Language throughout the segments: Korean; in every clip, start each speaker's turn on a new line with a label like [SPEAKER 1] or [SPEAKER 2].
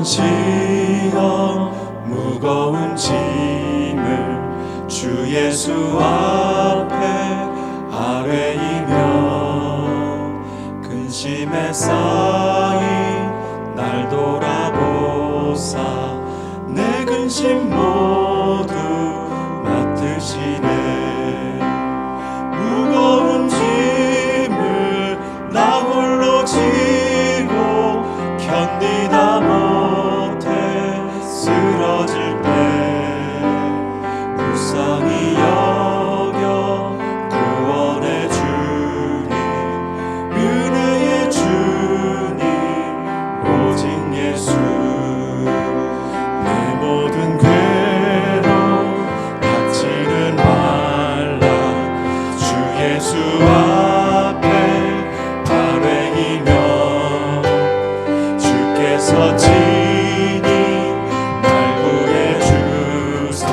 [SPEAKER 1] 지어 무거운 짐을 주 예수 앞에 아뢰이며 근심에 쌓인 날 돌아보사 내 근심 모두 맡으시네. 무거운 짐을 나 홀로 지고 견디다 못해 쓰러질 때 불쌍히 여겨 구원의 주님, 은혜의 주님, 오직 예수. 내 모든 괴로움 갖지는 말라. 주 예수 앞에 아뢰이며 주께서 친히 날 구해주사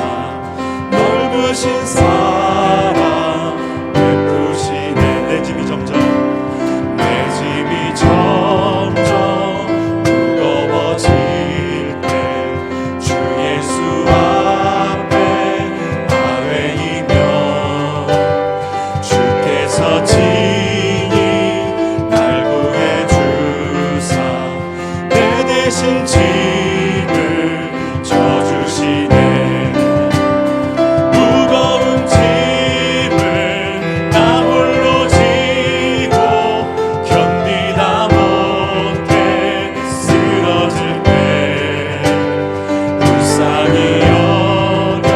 [SPEAKER 1] 넓으신 사랑 베푸시네. 내 짐이 점점 무거워질 때 주 예수 앞에 아뢰이며 주께서 친히 날 구해주사 내 대신 짐을 져주시네. 무거운 짐을 나 홀로 지고 견디다 못해 쓰러질 때 불쌍히 여겨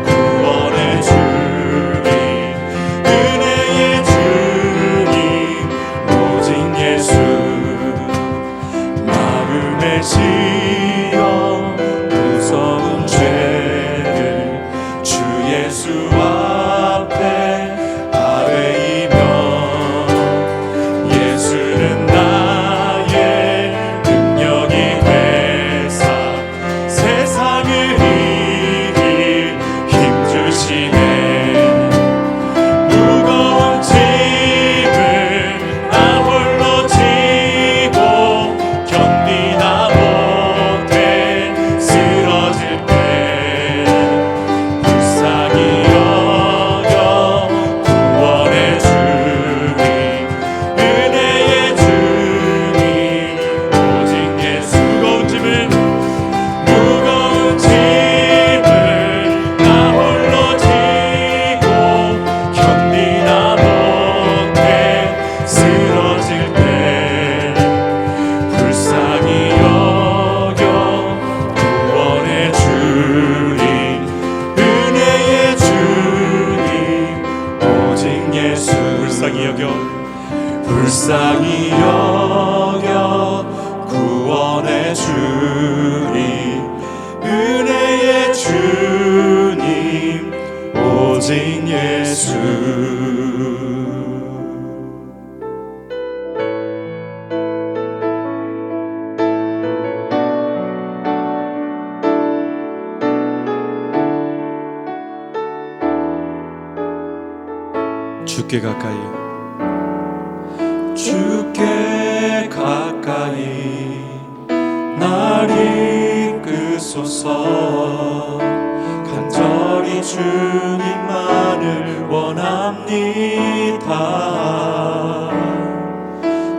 [SPEAKER 1] 구원의 주님, 은혜의 주님, 오직 예수. 마음에 씌어 무서운 죄를 주 예수 앞에 아뢰이며 예수는 나의 능력이 되사 세상을 이길 힘주시네. 무거운 짐을 나 홀로 지고 견디다 못해 쓰러질 때 불쌍히 여겨 구원의 주님, 은혜의 주님, 오직 예수. 무거운 짐을 나 홀로 지고 견디다 못해 쓰러질 때 불쌍히 여겨 구원의 주님, 은혜의 주님, 오직 예수. 불쌍히 여겨 구원의 주님, 은혜의 주님, 오직 예수. 주께 가까이, 주께 가까이 날 이끄소서. 간절히 주님만을 원합니다.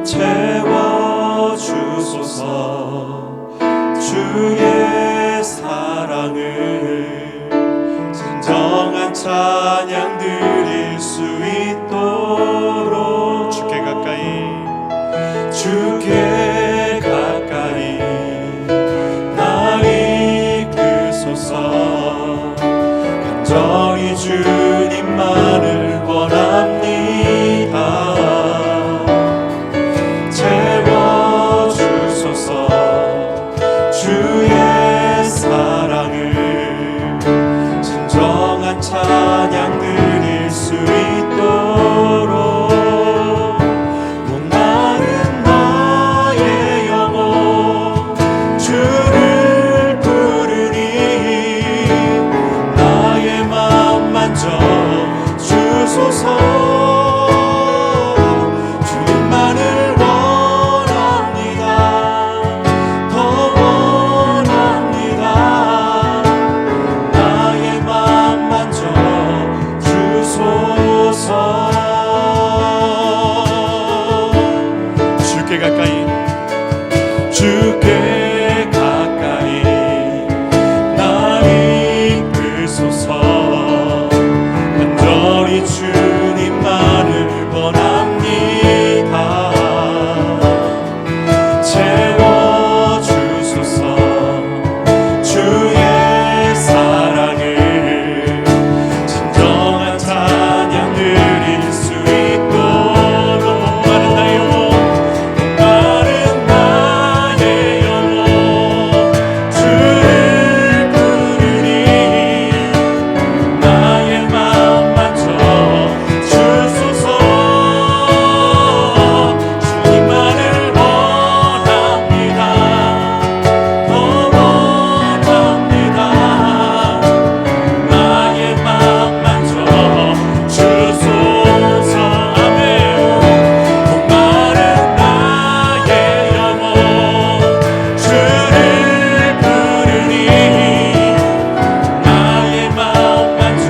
[SPEAKER 1] 채워주소서. 주의 사랑을 진정한 찬양 드릴 수 있도록 주께 가까이 날 이끄소서. 간절히 주께 가까이 주께 가까이 날 이끌소서 간절히 주님만을 원합니다. 채워주소서 주의 사랑을 진정한 찬양 드릴 수 있도록 목마른 나의 영혼 목마른 나의 영혼 주를 부르니 나의 맘 만져 주소서. 주님만을 원합니다. 더 원합니다. 나의 맘 만져 주소서. 아멘. 목마른 나의 영혼 주를 부르니 나의 맘 만져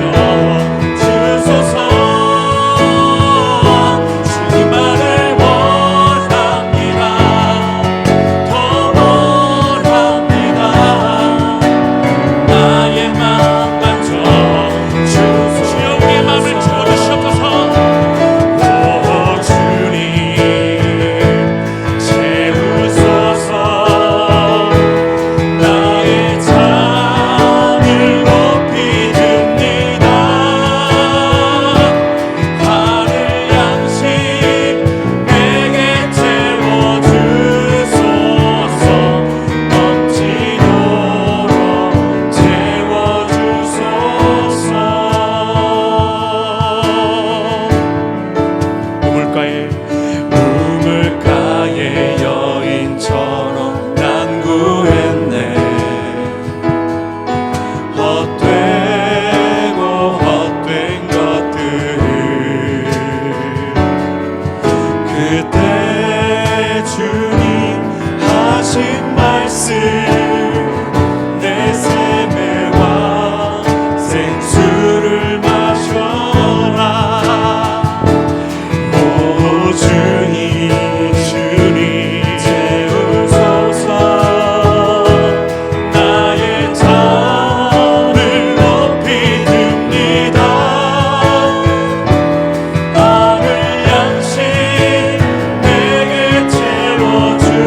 [SPEAKER 1] 주소서. 주님만을 원합니다. 더 원합니다. 나의 맘 만져 주소서. 주여 우리의 마음을 채워주시옵소서. 오 주님 채우소서. 나의 잠을 높이 듭니다. 하늘 양식 내게 채워주소서. 넘치도록 채워주소서. 우물가의 여인처럼 난 구했네. 헛되고 헛된 것들을 그때 주님 하신 말씀 내 샘의 왕 생수를 마셔라. 오 주님 주님 채우소서. 나의 잠을 높이 듭니다. 하늘 양식 내게 채워주소서.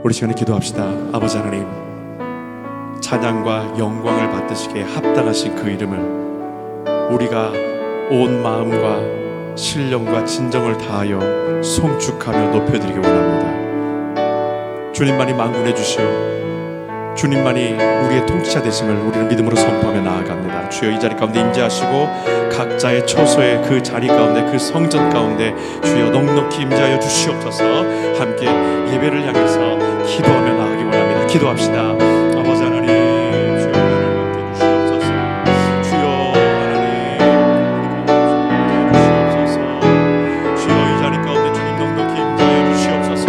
[SPEAKER 2] 우리 시간에 기도합시다. 아버지 하나님, 찬양과 영광을 받으시기에 합당하신 그 이름을 우리가 온 마음과 신령과 진정을 다하여 송축하며 높여드리기 원합니다. 주님만이 만군해 주시오, 주님만이 우리의 통치자 되심을 우리는 믿음으로 선포하며 나아갑니다. 주여, 이 자리 가운데 임재하시고 각자의 처소에 그 자리 가운데 그 성전 가운데 주여 넉넉히 임재하여 주시옵소서. 함께 예배를 향해서 기도하며 나아가기 원합니다. 기도합시다. 아버지 하나님, 주여 하나님 함께 주시옵소서. 주여 하나님 주시옵소서. 주여, 이 자리 가운데 주님 넉넉히 임재하여 주시옵소서.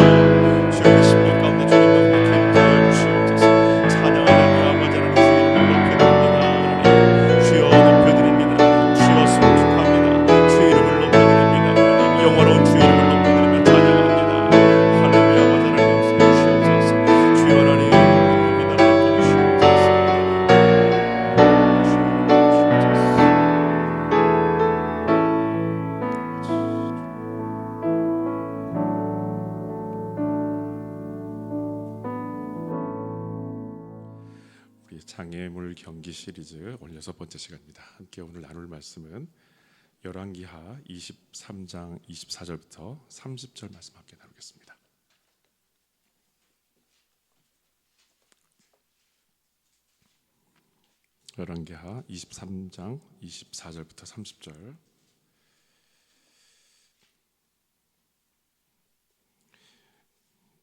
[SPEAKER 2] 주여, 이 심령 가운데 주님 넉넉히 임재하여 주시옵소서. 찬양하며 아버지 하나님 주의 이름을 높여드립니다. 하나님 주여 높여드립니다. 하나님 주여 송축합니다. 주의 이름을 높여드립니다. 하나님 영원한 주의 이름을 높여드리며 찬양합니다. 할렐루야. 아버지 하나님 역사해 주시옵소서. 주여 하나님 높여드립니다. 함께 주시옵소서. 우리 장애물 경기 시리즈 오늘 6번째 시간입니다. 함께 오늘 나눌 말씀은 열왕기하 23장 24절부터 30절 말씀 함께 나누겠습니다. 열왕기하 23장 24절부터 30절.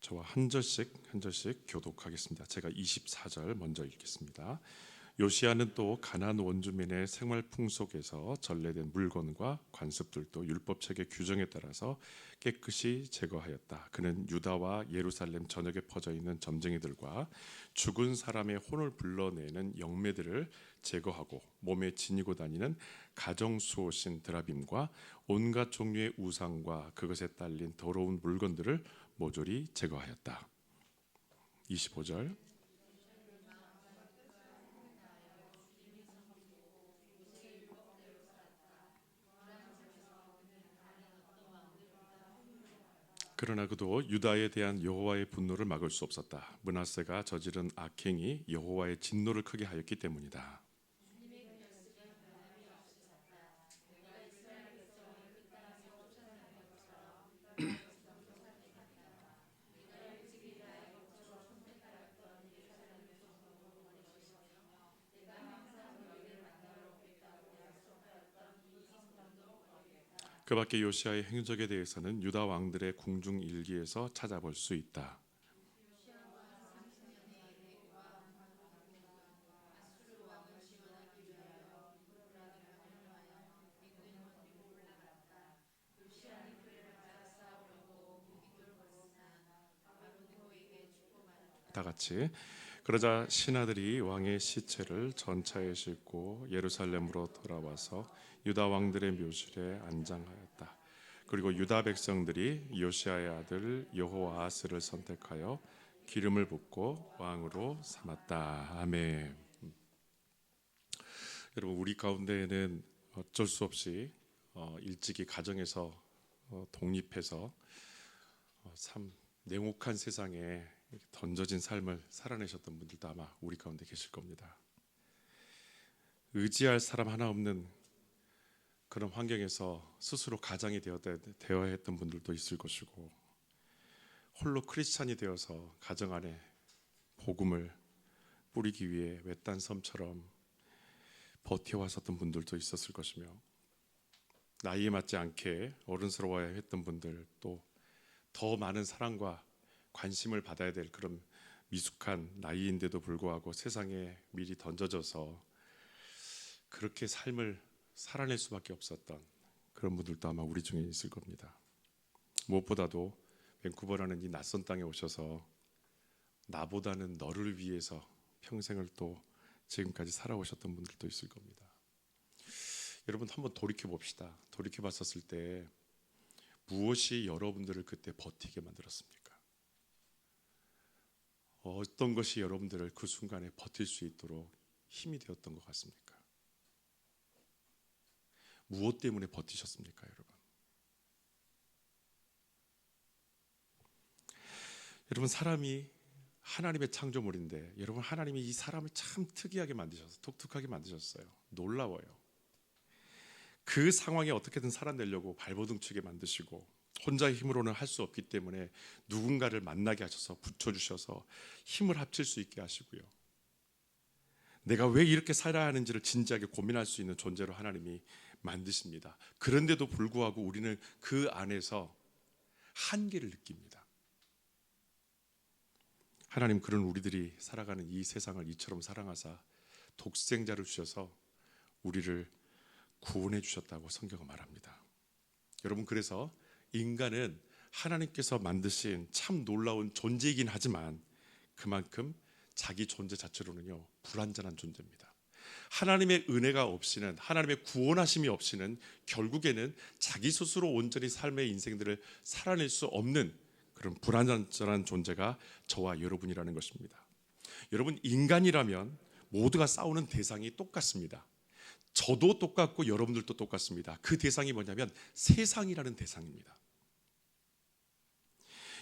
[SPEAKER 2] 저와 한 절씩 교독하겠습니다. 제가 24절 먼저 읽겠습니다. 요시야는 또 가나안 원주민의 생활 풍속에서 전래된 물건과 관습들도 율법책의 규정에 따라서 깨끗이 제거하였다. 그는 유다와 예루살렘 전역에 퍼져 있는 점쟁이들과 죽은 사람의 혼을 불러내는 영매들을 제거하고 몸에 지니고 다니는 가정수호신 드라빔과 온갖 종류의 우상과 그것에 딸린 더러운 물건들을 모조리 제거하였다. 25절. 그러나 그도 유다에 대한 여호와의 분노를 막을 수 없었다. 므낫세가 저지른 악행이 여호와의 진노를 크게 하였기 때문이다. 그 밖에 요시야의 행적에 대해서는 유다 왕들의 궁중 일기에서 찾아볼 수 있다. 다 같이. 그러자 신하들이 왕의 시체를 전차에 싣고 예루살렘으로 돌아와서 유다 왕들의 묘실에 안장하였다. 그리고 유다 백성들이 요시야의 아들 여호아스를 선택하여 기름을 붓고 왕으로 삼았다. 아멘. 여러분, 우리 가운데에는 어쩔 수 없이 일찍이 가정에서 독립해서 참 냉혹한 세상에 던져진 삶을 살아내셨던 분들도 아마 우리 가운데 계실 겁니다. 의지할 사람 하나 없는 그런 환경에서 스스로 가장이 되어야 했던 분들도 있을 것이고, 홀로 크리스찬이 되어서 가정 안에 복음을 뿌리기 위해 외딴 섬처럼 버텨왔었던 분들도 있었을 것이며, 나이에 맞지 않게 어른스러워야 했던 분들, 또 더 많은 사랑과 관심을 받아야 될 그런 미숙한 나이인데도 불구하고 세상에 미리 던져져서 그렇게 삶을 살아낼 수밖에 없었던 그런 분들도 아마 우리 중에 있을 겁니다. 무엇보다도 밴쿠버라는 이 낯선 땅에 오셔서 나보다는 너를 위해서 평생을 또 지금까지 살아오셨던 분들도 있을 겁니다. 여러분, 한번 돌이켜 봅시다. 돌이켜 봤었을 때 무엇이 여러분들을 그때 버티게 만들었습니까? 어떤 것이 여러분들을 그 순간에 버틸 수 있도록 힘이 되었던 것 같습니까? 무엇 때문에 버티셨습니까, 여러분? 여러분, 사람이 하나님의 창조물인데 여러분, 하나님이 이 사람을 참 특이하게 만드셨어요. 독특하게 만드셨어요. 놀라워요. 그 상황에 어떻게든 살아내려고 발버둥치게 만드시고, 혼자의 힘으로는 할 수 없기 때문에 누군가를 만나게 하셔서 붙여주셔서 힘을 합칠 수 있게 하시고요, 내가 왜 이렇게 살아야 하는지를 진지하게 고민할 수 있는 존재로 하나님이 만드십니다. 그런데도 불구하고 우리는 그 안에서 한계를 느낍니다. 하나님, 그런 우리들이 살아가는 이 세상을 이처럼 사랑하사 독생자를 주셔서 우리를 구원해 주셨다고 성경은 말합니다. 여러분, 그래서 인간은 하나님께서 만드신 참 놀라운 존재이긴 하지만 그만큼 자기 존재 자체로는요, 불완전한 존재입니다. 하나님의 은혜가 없이는, 하나님의 구원하심이 없이는 결국에는 자기 스스로 온전히 삶의 인생들을 살아낼 수 없는 그런 불완전한 존재가 저와 여러분이라는 것입니다. 여러분, 인간이라면 모두가 싸우는 대상이 똑같습니다. 저도 똑같고 여러분들도 똑같습니다. 그 대상이 뭐냐면 세상이라는 대상입니다.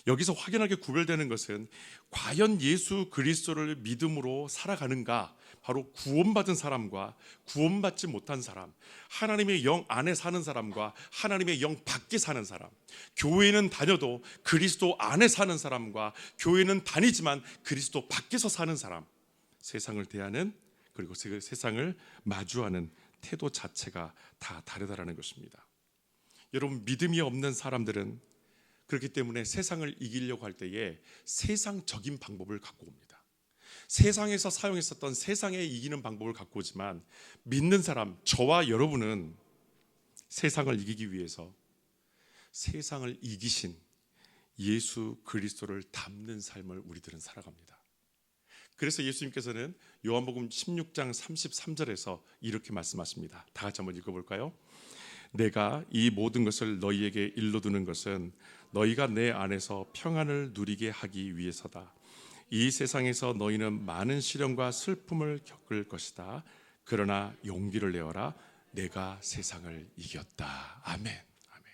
[SPEAKER 2] 여기서 확연하게 구별되는 것은 과연 예수 그리스도를 믿음으로 살아가는가, 바로 구원받은 사람과 구원받지 못한 사람, 하나님의 영 안에 사는 사람과 하나님의 영 밖에 사는 사람, 교회는 다녀도 그리스도 안에 사는 사람과 교회는 다니지만 그리스도 밖에서 사는 사람, 세상을 대하는, 그리고 세상을 마주하는 태도 자체가 다 다르다라는 것입니다. 여러분, 믿음이 없는 사람들은 그렇기 때문에 세상을 이기려고 할 때에 세상적인 방법을 갖고 옵니다. 세상에서 사용했었던 세상에 이기는 방법을 갖고 오지만, 믿는 사람, 저와 여러분은 세상을 이기기 위해서 세상을 이기신 예수 그리스도를 닮는 삶을 우리들은 살아갑니다. 그래서 예수님께서는 요한복음 16장 33절에서 이렇게 말씀하십니다. 다 같이 한번 읽어볼까요? 내가 이 모든 것을 너희에게 일러두는 것은 너희가 내 안에서 평안을 누리게 하기 위해서다. 이 세상에서 너희는 많은 시련과 슬픔을 겪을 것이다. 그러나 용기를 내어라. 내가 세상을 이겼다. 아멘. 아멘.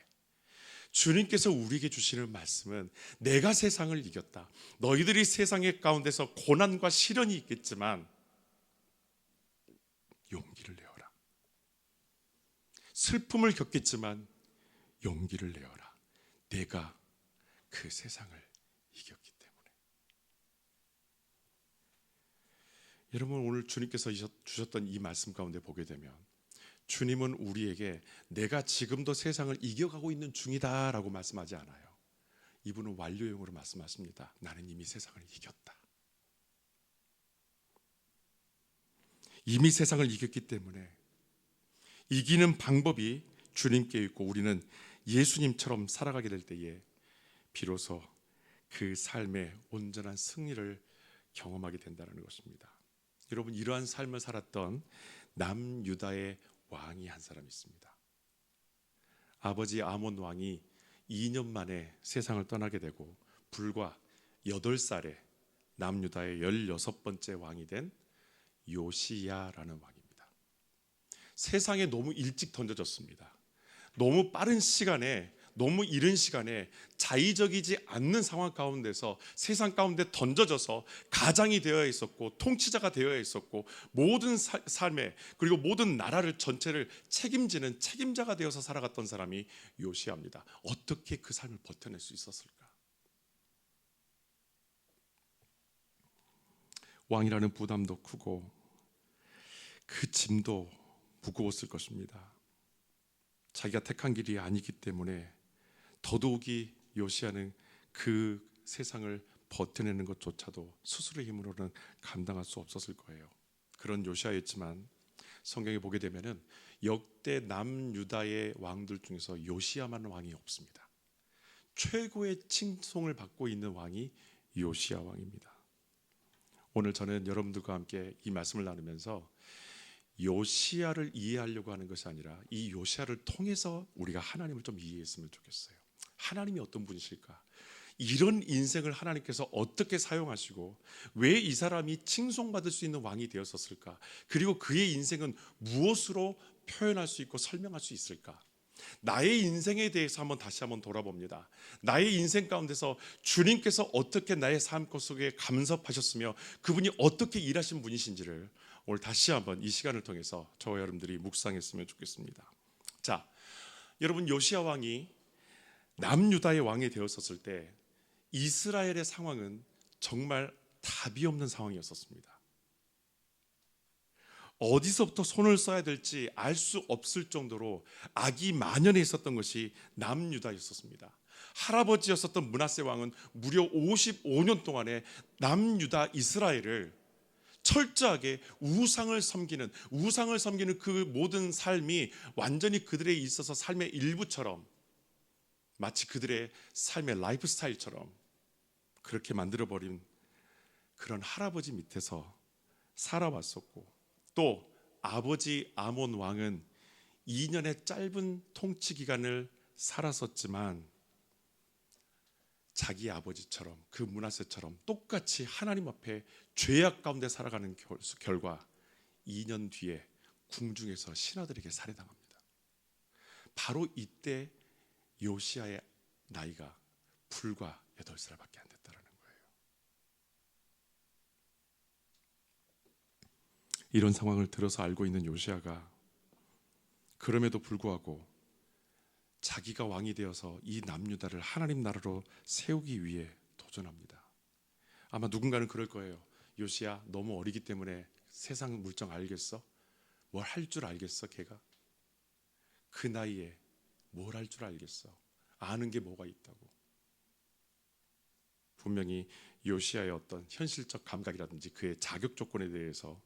[SPEAKER 2] 주님께서 우리에게 주시는 말씀은 내가 세상을 이겼다. 너희들이 세상의 가운데서 고난과 시련이 있겠지만 용기를 내어라. 슬픔을 겪겠지만 용기를 내어라. 내가 그 세상을 이겼기 때문에. 여러분, 오늘 주님께서 주셨던 이 말씀 가운데 보게 되면 주님은 우리에게 내가 지금도 세상을 이겨가고 있는 중이다라고 말씀하지 않아요. 이분은 완료형으로 말씀하십니다. 나는 이미 세상을 이겼다. 이미 세상을 이겼기 때문에 이기는 방법이 주님께 있고 우리는 예수님처럼 살아가게 될 때에 비로소 그 삶의 온전한 승리를 경험하게 된다는 것입니다. 여러분, 이러한 삶을 살았던 남유다의 왕이 한 사람 있습니다. 아버지 아몬 왕이 2년 만에 세상을 떠나게 되고 불과 8살에 남유다의 16번째 왕이 된 요시야라는 왕입니다. 세상에 너무 일찍 던져졌습니다. 너무 빠른 시간에, 너무 이른 시간에 자의적이지 않는 상황 가운데서 세상 가운데 던져져서 가장이 되어 있었고 통치자가 되어 있었고 모든 삶에, 그리고 모든 나라를 전체를 책임지는 책임자가 되어서 살아갔던 사람이 요시야입니다. 어떻게 그 삶을 버텨낼 수 있었을까? 왕이라는 부담도 크고 그 짐도 무거웠을 것입니다. 자기가 택한 길이 아니기 때문에 더더욱이 요시야는 그 세상을 버텨내는 것조차도 스스로의 힘으로는 감당할 수 없었을 거예요. 그런 요시야였지만 성경에 보게 되면은 역대 남유다의 왕들 중에서 요시야만 왕이 없습니다. 최고의 칭송을 받고 있는 왕이 요시야 왕입니다. 오늘 저는 여러분들과 함께 이 말씀을 나누면서 요시야를 이해하려고 하는 것이 아니라 이 요시야를 통해서 우리가 하나님을 좀 이해했으면 좋겠어요. 하나님이 어떤 분이실까? 이런 인생을 하나님께서 어떻게 사용하시고 왜 이 사람이 칭송받을 수 있는 왕이 되었었을까? 그리고 그의 인생은 무엇으로 표현할 수 있고 설명할 수 있을까? 나의 인생에 대해서 다시 한번 돌아봅니다. 나의 인생 가운데서 주님께서 어떻게 나의 삶 속에 감섭하셨으며 그분이 어떻게 일하신 분이신지를 오늘 다시 한번 이 시간을 통해서 저와 여러분들이 묵상했으면 좋겠습니다. 자, 여러분, 요시야 왕이 남유다의 왕이 되었었을 때 이스라엘의 상황은 정말 답이 없는 상황이었습니다. 어디서부터 손을 써야 될지 알 수 없을 정도로 악이 만연해 있었던 것이 남유다였었습니다. 할아버지였었던 므낫세 왕은 무려 55년 동안에 남유다 이스라엘을 철저하게 우상을 섬기는 그 모든 삶이 완전히 그들에 있어서 삶의 일부처럼, 마치 그들의 삶의 라이프 스타일처럼 그렇게 만들어버린 그런 할아버지 밑에서 살아왔었고, 또 아버지 아몬 왕은 2년의 짧은 통치 기간을 살았었지만 자기 아버지처럼, 그 므낫세처럼 똑같이 하나님 앞에 죄악 가운데 살아가는 결과 2년 뒤에 궁중에서 신하들에게 살해당합니다. 바로 이때 요시야의 나이가 불과 8살밖에 안 됐다는 거예요. 이런 상황을 들어서 알고 있는 요시야가 그럼에도 불구하고 자기가 왕이 되어서 이 남유다를 하나님 나라로 세우기 위해 도전합니다. 아마 누군가는 그럴 거예요. 요시야, 너무 어리기 때문에 세상 물정 알겠어? 뭘 할 줄 알겠어? 걔가 그 나이에 뭘 할 줄 알겠어? 아는 게 뭐가 있다고. 분명히 요시야의 어떤 현실적 감각이라든지 그의 자격 조건에 대해서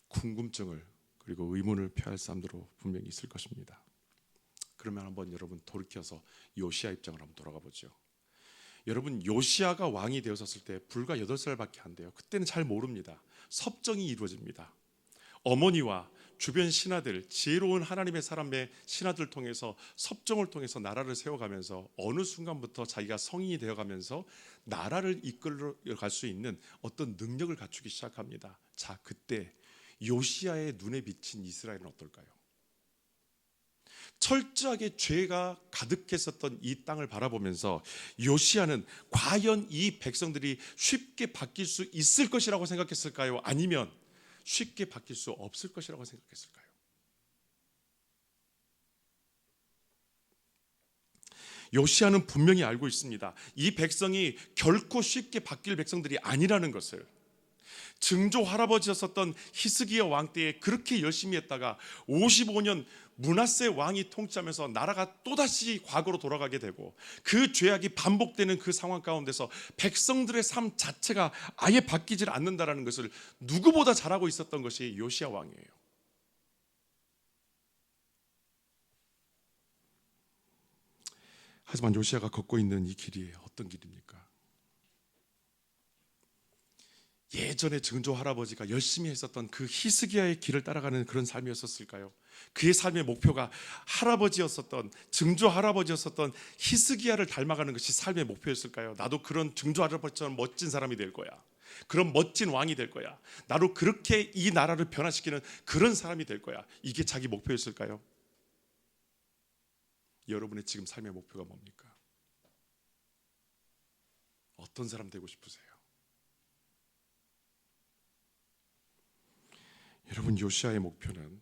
[SPEAKER 2] 궁금증을 그리고 의문을 표할 사람들도 분명히 있을 것입니다. 그러면 한번 여러분 돌이켜서 요시야 입장을 한번 돌아가 보죠. 여러분, 요시야가 왕이 되었을 때 불과 8살밖에 안 돼요. 그때는 잘 모릅니다. 섭정이 이루어집니다. 어머니와 주변 신하들, 지혜로운 하나님의 사람의 신하들 통해서 섭정을 통해서 나라를 세워가면서 어느 순간부터 자기가 성인이 되어가면서 나라를 이끌어갈 수 있는 어떤 능력을 갖추기 시작합니다. 자, 그때 요시야의 눈에 비친 이스라엘은 어떨까요? 철저하게 죄가 가득했었던 이 땅을 바라보면서 요시야는 과연 이 백성들이 쉽게 바뀔 수 있을 것이라고 생각했을까요? 아니면 쉽게 바뀔 수 없을 것이라고 생각했을까요? 요시야는 분명히 알고 있습니다. 이 백성이 결코 쉽게 바뀔 백성들이 아니라는 것을. 증조 할아버지였었던 히스기야 왕 때에 그렇게 열심히 했다가 55년 므낫세 왕이 통치하면서 나라가 또다시 과거로 돌아가게 되고 그 죄악이 반복되는 그 상황 가운데서 백성들의 삶 자체가 아예 바뀌질 않는다는 것을 누구보다 잘 알고 있었던 것이 요시야 왕이에요. 하지만 요시야가 걷고 있는 이 길이 어떤 길입니까? 예전에 증조 할아버지가 열심히 했었던 그 히스기야의 길을 따라가는 그런 삶이었을까요? 그의 삶의 목표가 할아버지였었던, 증조 할아버지였었던 히스기야를 닮아가는 것이 삶의 목표였을까요? 나도 그런 증조 할아버지처럼 멋진 사람이 될 거야. 그런 멋진 왕이 될 거야. 나도 그렇게 이 나라를 변화시키는 그런 사람이 될 거야. 이게 자기 목표였을까요? 여러분의 지금 삶의 목표가 뭡니까? 어떤 사람 되고 싶으세요? 여러분, 요시야의 목표는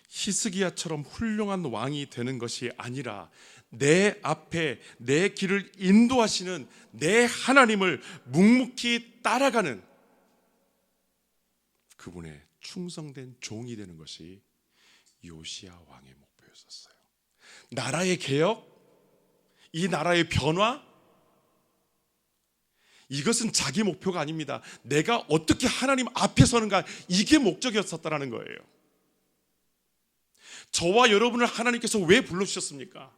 [SPEAKER 2] 히스기야처럼 훌륭한 왕이 되는 것이 아니라 내 앞에 내 길을 인도하시는 내 하나님을 묵묵히 따라가는 그분의 충성된 종이 되는 것이 요시야 왕의 목표였었어요. 나라의 개혁, 이 나라의 변화, 이것은 자기 목표가 아닙니다. 내가 어떻게 하나님 앞에 서는가, 이게 목적이었었다는 거예요. 저와 여러분을 하나님께서 왜 불러주셨습니까?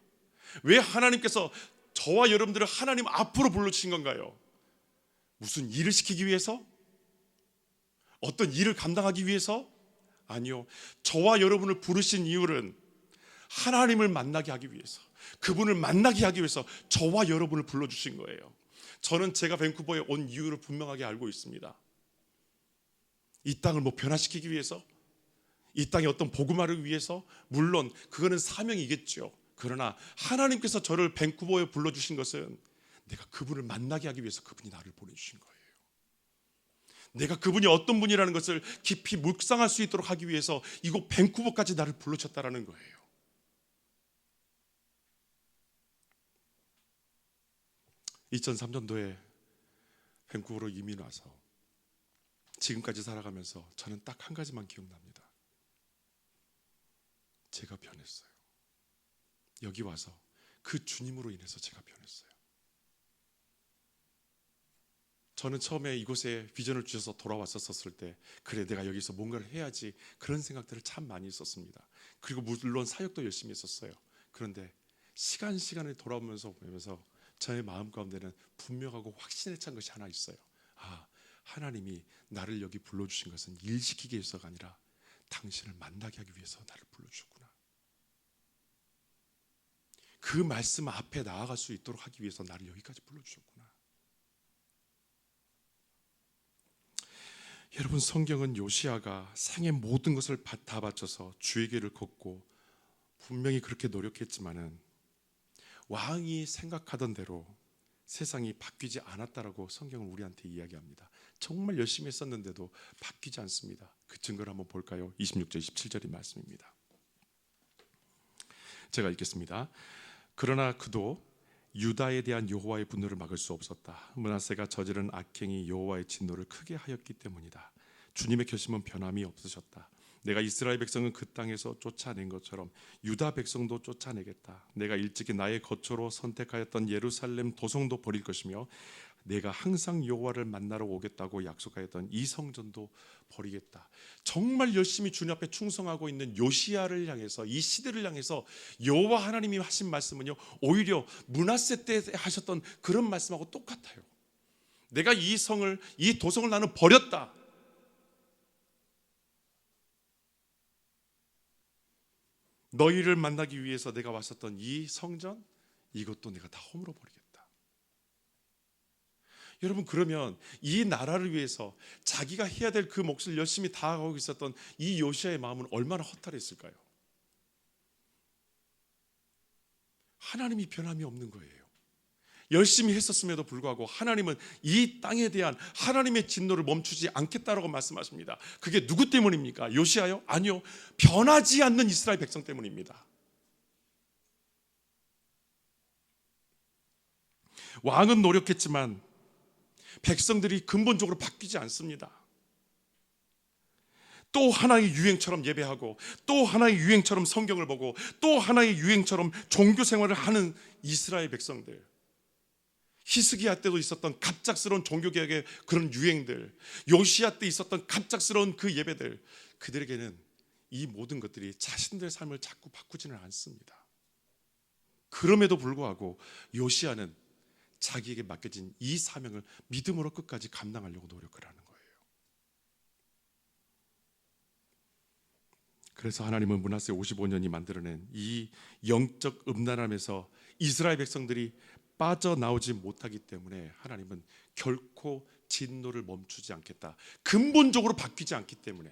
[SPEAKER 2] 왜 하나님께서 저와 여러분들을 하나님 앞으로 불러주신 건가요? 무슨 일을 시키기 위해서? 어떤 일을 감당하기 위해서? 아니요. 저와 여러분을 부르신 이유는 하나님을 만나게 하기 위해서, 그분을 만나게 하기 위해서 저와 여러분을 불러주신 거예요. 저는 제가 밴쿠버에 온 이유를 분명하게 알고 있습니다. 이 땅을 변화시키기 위해서, 이 땅에 어떤 복음화를 위해서, 물론 그거는 사명이겠죠. 그러나 하나님께서 저를 밴쿠버에 불러주신 것은 내가 그분을 만나게 하기 위해서 그분이 나를 보내주신 거예요. 내가 그분이 어떤 분이라는 것을 깊이 묵상할 수 있도록 하기 위해서 이곳 밴쿠버까지 나를 불러줬다라는 거예요. (2003년도에) 밴쿠버로 이민 와서 지금까지 살아가면서 저는 딱 한 가지만 기억납니다. 제가 변했어요. 여기 와서 그 주님으로 인해서 제가 변했어요. 저는 처음에 이곳에 비전을 주셔서 돌아왔었을 때, 그래 내가 여기서 뭔가를 해야지, 그런 생각들을 참 많이 했었습니다. 그리고 물론 사역도 열심히 했었어요. 그런데 시간을 돌아오면서 보면서 저의 마음 가운데는 분명하고 확신에 찬 것이 하나 있어요. 아, 하나님이 나를 여기 불러주신 것은 일시키기 위해서가 아니라 당신을 만나게 하기 위해서 나를 불러주셨구나. 그 말씀 앞에 나아갈 수 있도록 하기 위해서 나를 여기까지 불러주셨구나. 여러분, 성경은 요시야가 생의 모든 것을 다 바쳐서 주의 길을 걷고 분명히 그렇게 노력했지만은 왕이 생각하던 대로 세상이 바뀌지 않았다라고 성경은 우리한테 이야기합니다. 정말 열심히 했었는데도 바뀌지 않습니다. 그 증거를 한번 볼까요? 26절 27절의 말씀입니다. 제가 읽겠습니다. 그러나 그도 유다에 대한 여호와의 분노를 막을 수 없었다. 므낫세가 저지른 악행이 여호와의 진노를 크게 하였기 때문이다. 주님의 결심은 변함이 없으셨다. 내가 이스라엘 백성은 그 땅에서 쫓아낸 것처럼 유다 백성도 쫓아내겠다. 내가 일찍이 나의 거처로 선택하였던 예루살렘 도성도 버릴 것이며 내가 항상 여호와를 만나러 오겠다고 약속하였던 이 성전도 버리겠다. 정말 열심히 주님 앞에 충성하고 있는 요시야를 향해서, 이 시대를 향해서 여호와 하나님이 하신 말씀은요, 오히려 므낫세 때 하셨던 그런 말씀하고 똑같아요. 내가 이 도성을 나는 버렸다. 너희를 만나기 위해서 내가 왔었던 이 성전, 이것도 내가 다 허물어 버리겠다. 여러분, 그러면 이 나라를 위해서 자기가 해야 될 그 몫을 열심히 다하고 있었던 이 요시야의 마음은 얼마나 허탈했을까요? 하나님이 변함이 없는 거예요. 열심히 했었음에도 불구하고 하나님은 이 땅에 대한 하나님의 진노를 멈추지 않겠다라고 말씀하십니다. 그게 누구 때문입니까? 요시야요? 아니요. 변하지 않는 이스라엘 백성 때문입니다. 왕은 노력했지만 백성들이 근본적으로 바뀌지 않습니다. 또 하나의 유행처럼 예배하고, 또 하나의 유행처럼 성경을 보고, 또 하나의 유행처럼 종교 생활을 하는 이스라엘 백성들. 히스기야 때도 있었던 갑작스러운 종교개혁의 그런 유행들, 요시야 때 있었던 갑작스러운 그 예배들, 그들에게는 이 모든 것들이 자신들의 삶을 자꾸 바꾸지는 않습니다. 그럼에도 불구하고 요시야는 자기에게 맡겨진 이 사명을 믿음으로 끝까지 감당하려고 노력을 하는 거예요. 그래서 하나님은 므낫세 55년이 만들어낸 이 영적 음란함에서 이스라엘 백성들이 빠져나오지 못하기 때문에 하나님은 결코 진노를 멈추지 않겠다. 근본적으로 바뀌지 않기 때문에.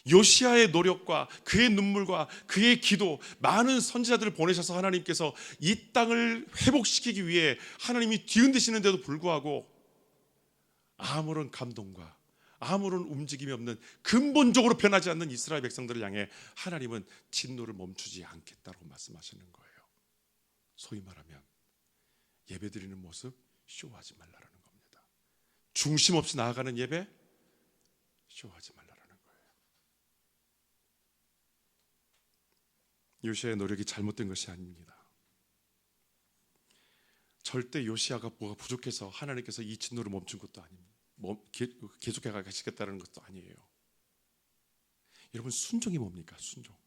[SPEAKER 2] 요시야의 노력과 그의 눈물과 그의 기도, 많은 선지자들을 보내셔서 하나님께서 이 땅을 회복시키기 위해 하나님이 뒤흔드시는데도 불구하고 아무런 감동과 아무런 움직임이 없는, 근본적으로 변하지 않는 이스라엘 백성들을 향해 하나님은 진노를 멈추지 않겠다고 말씀하시는 거예요. 소위 말하면 예배드리는 모습 쇼하지 말라라는 겁니다. 중심 없이 나아가는 예배 쇼하지 말라라는 거예요. 요시야의 노력이 잘못된 것이 아닙니다. 절대 요시야가 뭐가 부족해서 하나님께서 이 진노를 멈춘 것도 아닙니다. 계속해 가시겠다는 것도 아니에요. 여러분, 순종이 뭡니까? 순종.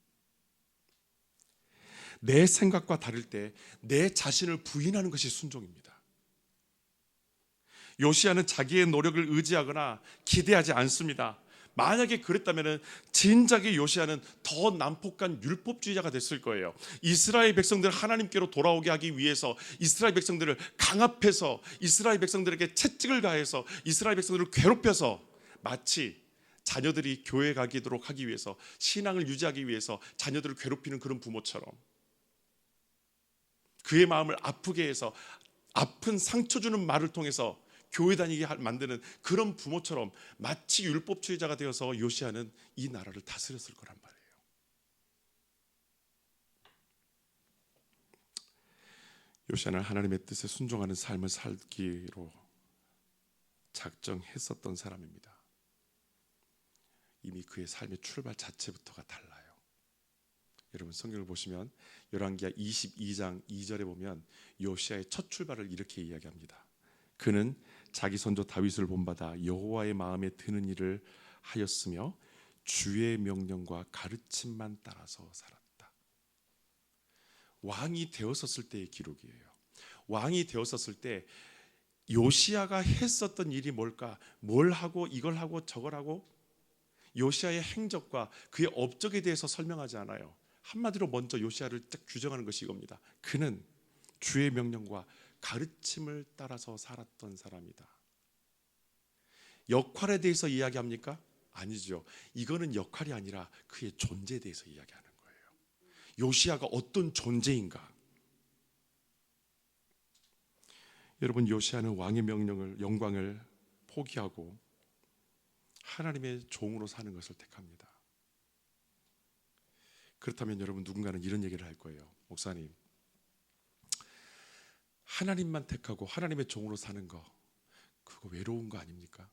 [SPEAKER 2] 내 생각과 다를 때 내 자신을 부인하는 것이 순종입니다. 요시야는 자기의 노력을 의지하거나 기대하지 않습니다. 만약에 그랬다면 진작에 요시야는 더 난폭한 율법주의자가 됐을 거예요. 이스라엘 백성들을 하나님께로 돌아오게 하기 위해서 이스라엘 백성들을 강압해서 이스라엘 백성들에게 채찍을 가해서 이스라엘 백성들을 괴롭혀서 마치 자녀들이 교회 가도록 하기 위해서, 신앙을 유지하기 위해서 자녀들을 괴롭히는 그런 부모처럼, 그의 마음을 아프게 해서 아픈 상처 주는 말을 통해서 교회 다니게 만드는 그런 부모처럼 마치 율법주의자가 되어서 요시야는 이 나라를 다스렸을 거란 말이에요. 요시야는 하나님의 뜻에 순종하는 삶을 살기로 작정했었던 사람입니다. 이미 그의 삶의 출발 자체부터가 달라요. 여러분 성경을 보시면 열왕기하 22장 2절에 보면 요시야의 첫 출발을 이렇게 이야기합니다. 그는 자기 선조 다윗을 본받아 여호와의 마음에 드는 일을 하였으며 주의 명령과 가르침만 따라서 살았다. 왕이 되었었을 때의 기록이에요. 왕이 되었었을 때 요시야가 했었던 일이 뭘까? 뭘 하고 이걸 하고 저걸 하고, 요시야의 행적과 그의 업적에 대해서 설명하지 않아요. 한마디로 먼저 요시야를 딱 규정하는 것이 이겁니다. 그는 주의 명령과 가르침을 따라서 살았던 사람이다. 역할에 대해서 이야기합니까? 아니죠. 이거는 역할이 아니라 그의 존재에 대해서 이야기하는 거예요. 요시야가 어떤 존재인가? 여러분, 요시야는 왕의 명령을, 영광을 포기하고 하나님의 종으로 사는 것을 택합니다. 그렇다면 여러분, 누군가는 이런 얘기를 할 거예요. 목사님, 하나님만 택하고 하나님의 종으로 사는 거, 그거 외로운 거 아닙니까?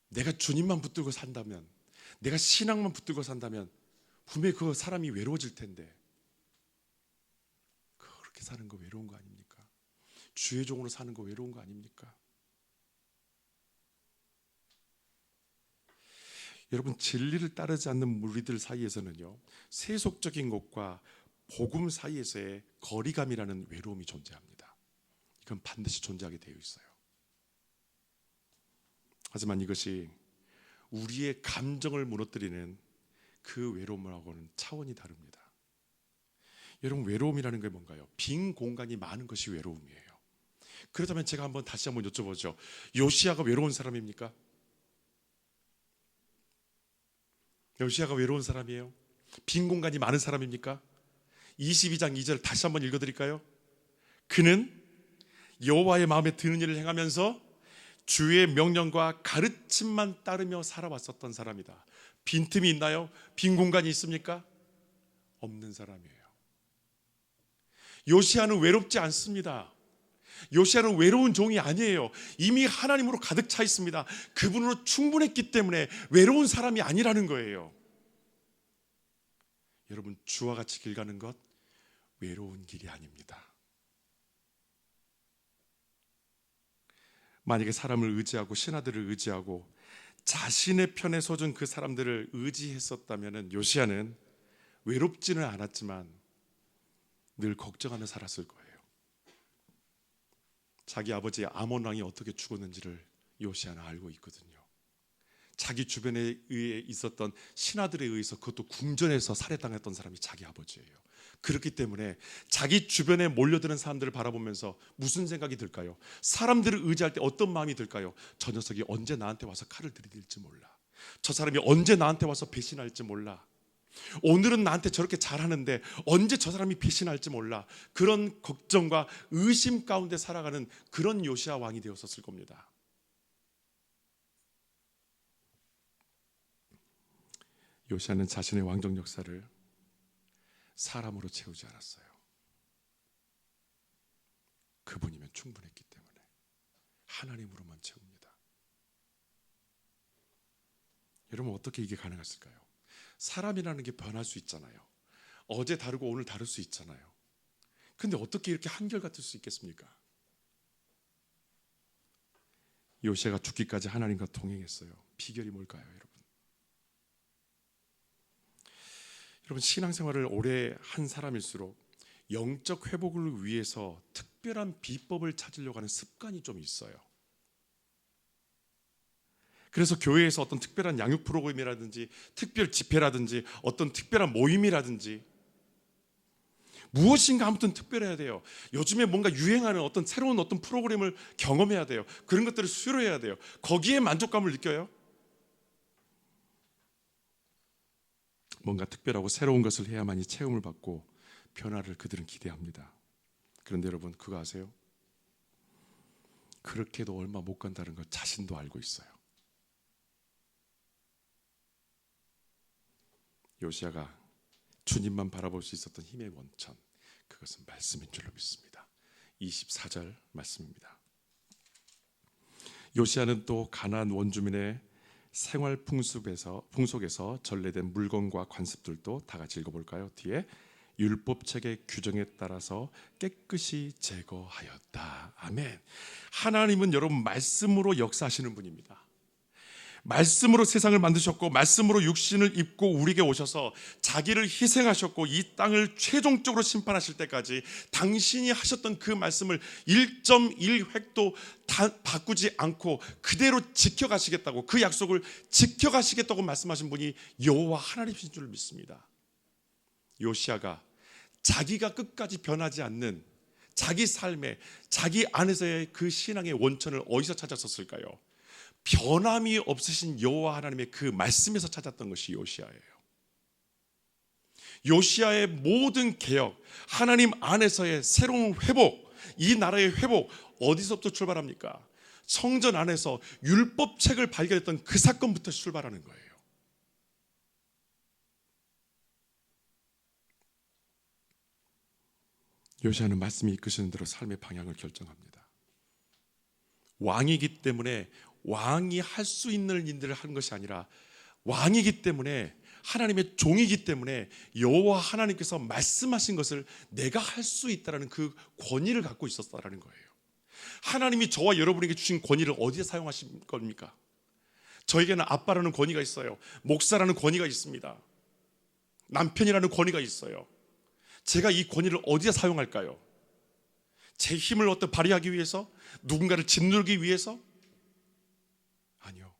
[SPEAKER 2] 내가 주님만 붙들고 산다면, 내가 신앙만 붙들고 산다면 분명히 그 사람이 외로워질 텐데, 그렇게 사는 거 외로운 거 아닙니까? 주의 종으로 사는 거 외로운 거 아닙니까? 여러분, 진리를 따르지 않는 무리들 사이에서는요, 세속적인 것과 복음 사이에서의 거리감이라는 외로움이 존재합니다. 이건 반드시 존재하게 되어 있어요. 하지만 이것이 우리의 감정을 무너뜨리는 그 외로움하고는 차원이 다릅니다. 여러분, 외로움이라는 게 뭔가요? 빈 공간이 많은 것이 외로움이에요. 그렇다면 제가 다시 한번 여쭤보죠. 요시야가 외로운 사람입니까? 요시야가 외로운 사람이에요? 빈 공간이 많은 사람입니까? 22장 2절 다시 한번 읽어드릴까요? 그는 여호와의 마음에 드는 일을 행하면서 주의 명령과 가르침만 따르며 살아왔었던 사람이다. 빈틈이 있나요? 빈 공간이 있습니까? 없는 사람이에요. 요시야는 외롭지 않습니다. 요시야는 외로운 종이 아니에요. 이미 하나님으로 가득 차 있습니다. 그분으로 충분했기 때문에 외로운 사람이 아니라는 거예요. 여러분, 주와 같이 길 가는 것 외로운 길이 아닙니다. 만약에 사람을 의지하고 신하들을 의지하고 자신의 편에 서준 그 사람들을 의지했었다면 요시야는 외롭지는 않았지만 늘 걱정하며 살았을 거예요. 자기 아버지 아몬 왕이 어떻게 죽었는지를 요시야는 알고 있거든요. 자기 주변에 의해 있었던 신하들에 의해서, 그것도 궁전에서 살해당했던 사람이 자기 아버지예요. 그렇기 때문에 자기 주변에 몰려드는 사람들을 바라보면서 무슨 생각이 들까요? 사람들을 의지할 때 어떤 마음이 들까요? 저 녀석이 언제 나한테 와서 칼을 들이댈지 몰라. 저 사람이 언제 나한테 와서 배신할지 몰라. 오늘은 나한테 저렇게 잘하는데 언제 저 사람이 배신할지 몰라. 그런 걱정과 의심 가운데 살아가는 그런 요시야 왕이 되었었을 겁니다. 요시야는 자신의 왕정 역사를 사람으로 채우지 않았어요. 그분이면 충분했기 때문에 하나님으로만 채웁니다. 여러분, 어떻게 이게 가능했을까요? 사람이라는 게 변할 수 있잖아요. 어제 다르고 오늘 다를 수 있잖아요. 근데 어떻게 이렇게 한결같을 수 있겠습니까? 요시야가 죽기까지 하나님과 동행했어요. 비결이 뭘까요, 여러분? 여러분, 신앙생활을 오래 한 사람일수록 영적 회복을 위해서 특별한 비법을 찾으려고 하는 습관이 좀 있어요. 그래서 교회에서 어떤 특별한 양육 프로그램이라든지 특별 집회라든지 어떤 특별한 모임이라든지 무엇인가 아무튼 특별해야 돼요. 요즘에 뭔가 유행하는 어떤 새로운 어떤 프로그램을 경험해야 돼요. 그런 것들을 수료해야 돼요. 거기에 만족감을 느껴요. 뭔가 특별하고 새로운 것을 해야만이 체험을 받고 변화를 그들은 기대합니다. 그런데 여러분 그거 아세요? 그렇게 해도 얼마 못 간다는 걸 자신도 알고 있어요. 요시야가 주님만 바라볼 수 있었던 힘의 원천, 그것은 말씀인 줄로 믿습니다. 24절 말씀입니다. 요시야는 또 가나안 원주민의 생활 풍속에서 전래된 물건과 관습들도 다 같이 읽어볼까요? 뒤에 율법책의 규정에 따라서 깨끗이 제거하였다. 아멘. 하나님은 여러분 말씀으로 역사하시는 분입니다. 말씀으로 세상을 만드셨고 말씀으로 육신을 입고 우리에게 오셔서 자기를 희생하셨고 이 땅을 최종적으로 심판하실 때까지 당신이 하셨던 그 말씀을 1.1획도 바꾸지 않고 그대로 지켜가시겠다고, 그 약속을 지켜가시겠다고 말씀하신 분이 여호와 하나님이신 줄 믿습니다. 요시야가 자기가 끝까지 변하지 않는 자기 삶에, 자기 안에서의 그 신앙의 원천을 어디서 찾았었을까요? 변함이 없으신 여호와 하나님의 그 말씀에서 찾았던 것이 요시야예요. 요시야의 모든 개혁, 하나님 안에서의 새로운 회복, 이 나라의 회복 어디서부터 출발합니까? 성전 안에서 율법책을 발견했던 그 사건부터 출발하는 거예요. 요시야는 말씀이 이끄시는 대로 삶의 방향을 결정합니다. 왕이기 때문에 왕이 할 수 있는 일들을 하는 것이 아니라 왕이기 때문에, 하나님의 종이기 때문에 여호와 하나님께서 말씀하신 것을 내가 할 수 있다는 그 권위를 갖고 있었다는 거예요. 하나님이 저와 여러분에게 주신 권위를 어디에 사용하신 겁니까? 저에게는 아빠라는 권위가 있어요. 목사라는 권위가 있습니다. 남편이라는 권위가 있어요. 제가 이 권위를 어디에 사용할까요? 제 힘을 어떻게 발휘하기 위해서? 누군가를 짓누르기 위해서? 아니요.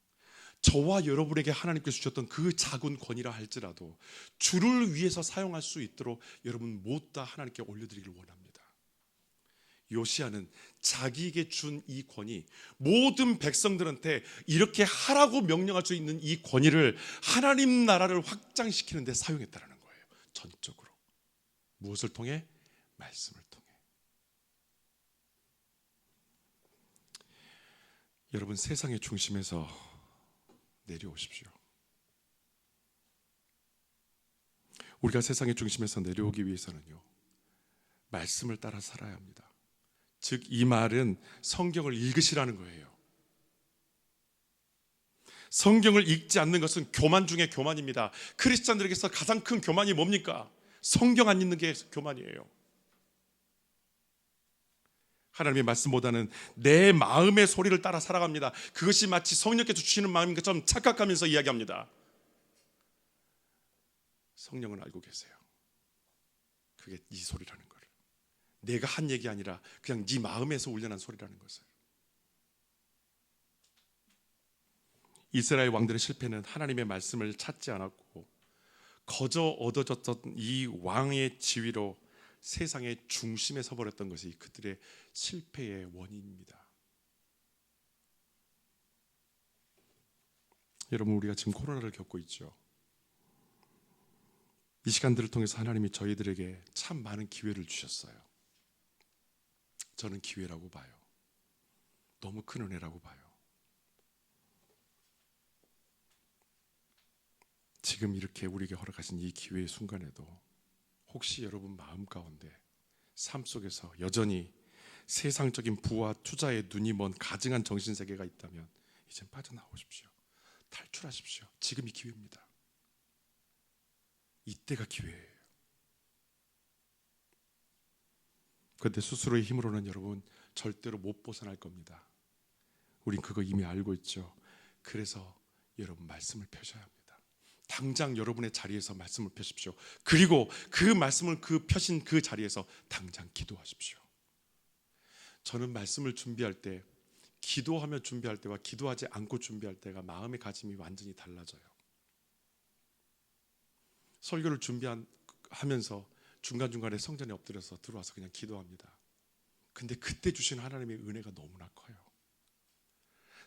[SPEAKER 2] 저와 여러분에게 하나님께서 주셨던 그 작은 권위라 할지라도 주를 위해서 사용할 수 있도록 여러분 모두 다 하나님께 올려드리기를 원합니다. 요시야는 자기에게 준 이 권위, 모든 백성들한테 이렇게 하라고 명령할 수 있는 이 권위를 하나님 나라를 확장시키는 데 사용했다는 거예요. 전적으로. 무엇을 통해? 말씀을 통해. 여러분 세상의 중심에서 내려오십시오. 우리가 세상의 중심에서 내려오기 위해서는요, 말씀을 따라 살아야 합니다. 즉 이 말은 성경을 읽으시라는 거예요. 성경을 읽지 않는 것은 교만 중에 교만입니다. 크리스찬들에게서 가장 큰 교만이 뭡니까? 성경 안 읽는 게 교만이에요. 하나님의 말씀보다는 내 마음의 소리를 따라 살아갑니다. 그것이 마치 성령께서 주시는 마음인 것처럼 착각하면서 이야기합니다. 성령은 알고 계세요. 그게 네 소리라는 거를. 내가 한 얘기 아니라 그냥 네 마음에서 울려난 소리라는 것을. 이스라엘 왕들의 실패는 하나님의 말씀을 찾지 않았고 거저 얻어졌던 이 왕의 지위로 세상의 중심에 서버렸던 것이 그들의 실패의 원인입니다. 여러분 우리가 지금 코로나를 겪고 있죠. 이 시간들을 통해서 하나님이 저희들에게 참 많은 기회를 주셨어요. 저는 기회라고 봐요. 너무 큰 은혜라고 봐요. 지금 이렇게 우리에게 허락하신 이 기회의 순간에도 혹시 여러분 마음 가운데 삶 속에서 여전히 세상적인 부와 투자에 눈이 먼 가증한 정신세계가 있다면 이젠 빠져나오십시오. 탈출하십시오. 지금이 기회입니다. 이때가 기회예요. 그런데 스스로의 힘으로는 여러분 절대로 못 벗어날 겁니다. 우린 그거 이미 알고 있죠. 그래서 여러분 말씀을 펴셔야 합니다. 당장 여러분의 자리에서 말씀을 펴십시오. 그리고 그 말씀을 펴신 그 자리에서 당장 기도하십시오. 저는 말씀을 준비할 때, 기도하며 준비할 때와 기도하지 않고 준비할 때가 마음의 가짐이 완전히 달라져요. 설교를 준비하면서 중간중간에 성전에 엎드려서 들어와서 그냥 기도합니다. 근데 그때 주신 하나님의 은혜가 너무나 커요.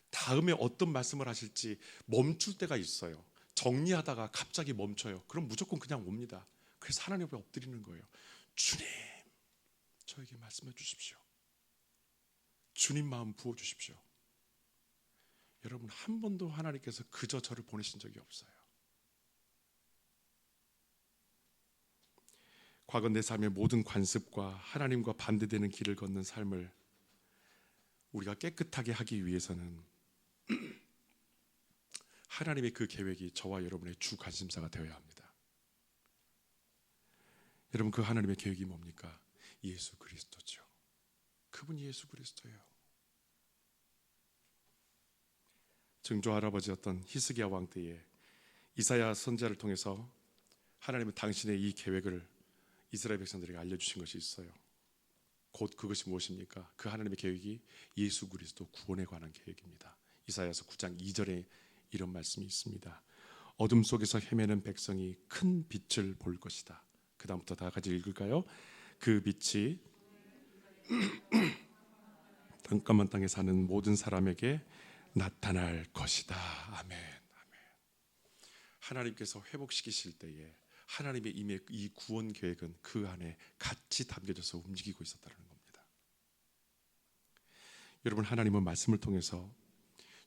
[SPEAKER 2] 다음에 어떤 말씀을 하실지 멈출 때가 있어요. 정리하다가 갑자기 멈춰요. 그럼 무조건 그냥 옵니다. 그래서 하나님 앞에 엎드리는 거예요. 주님, 저에게 말씀해 주십시오. 주님 마음 부어 주십시오. 여러분, 한 번도 하나님께서 그저 저를 보내신 적이 없어요. 과거 내 삶의 모든 관습과 하나님과 반대되는 길을 걷는 삶을 우리가 깨끗하게 하기 위해서는 하나님의 그 계획이 저와 여러분의 주 관심사가 되어야 합니다. 여러분, 그 하나님의 계획이 뭡니까? 예수 그리스도죠. 그분이 예수 그리스도예요. 증조 할아버지였던 히스기야 왕 때에 이사야 선지자를 통해서 하나님은 당신의 이 계획을 이스라엘 백성들에게 알려주신 것이 있어요. 곧 그것이 무엇입니까? 그 하나님의 계획이 예수 그리스도 구원에 관한 계획입니다. 이사야서 9장 2절에 이런 말씀이 있습니다. 어둠 속에서 헤매는 백성이 큰 빛을 볼 것이다. 그 다음부터 다 같이 읽을까요? 그 빛이 깜깜한 땅에 사는 모든 사람에게 나타날 것이다. 아멘. 아멘. 하나님께서 회복시키실 때에 하나님의 이 구원 계획은 그 안에 같이 담겨져서 움직이고 있었다는 겁니다. 여러분, 하나님은 말씀을 통해서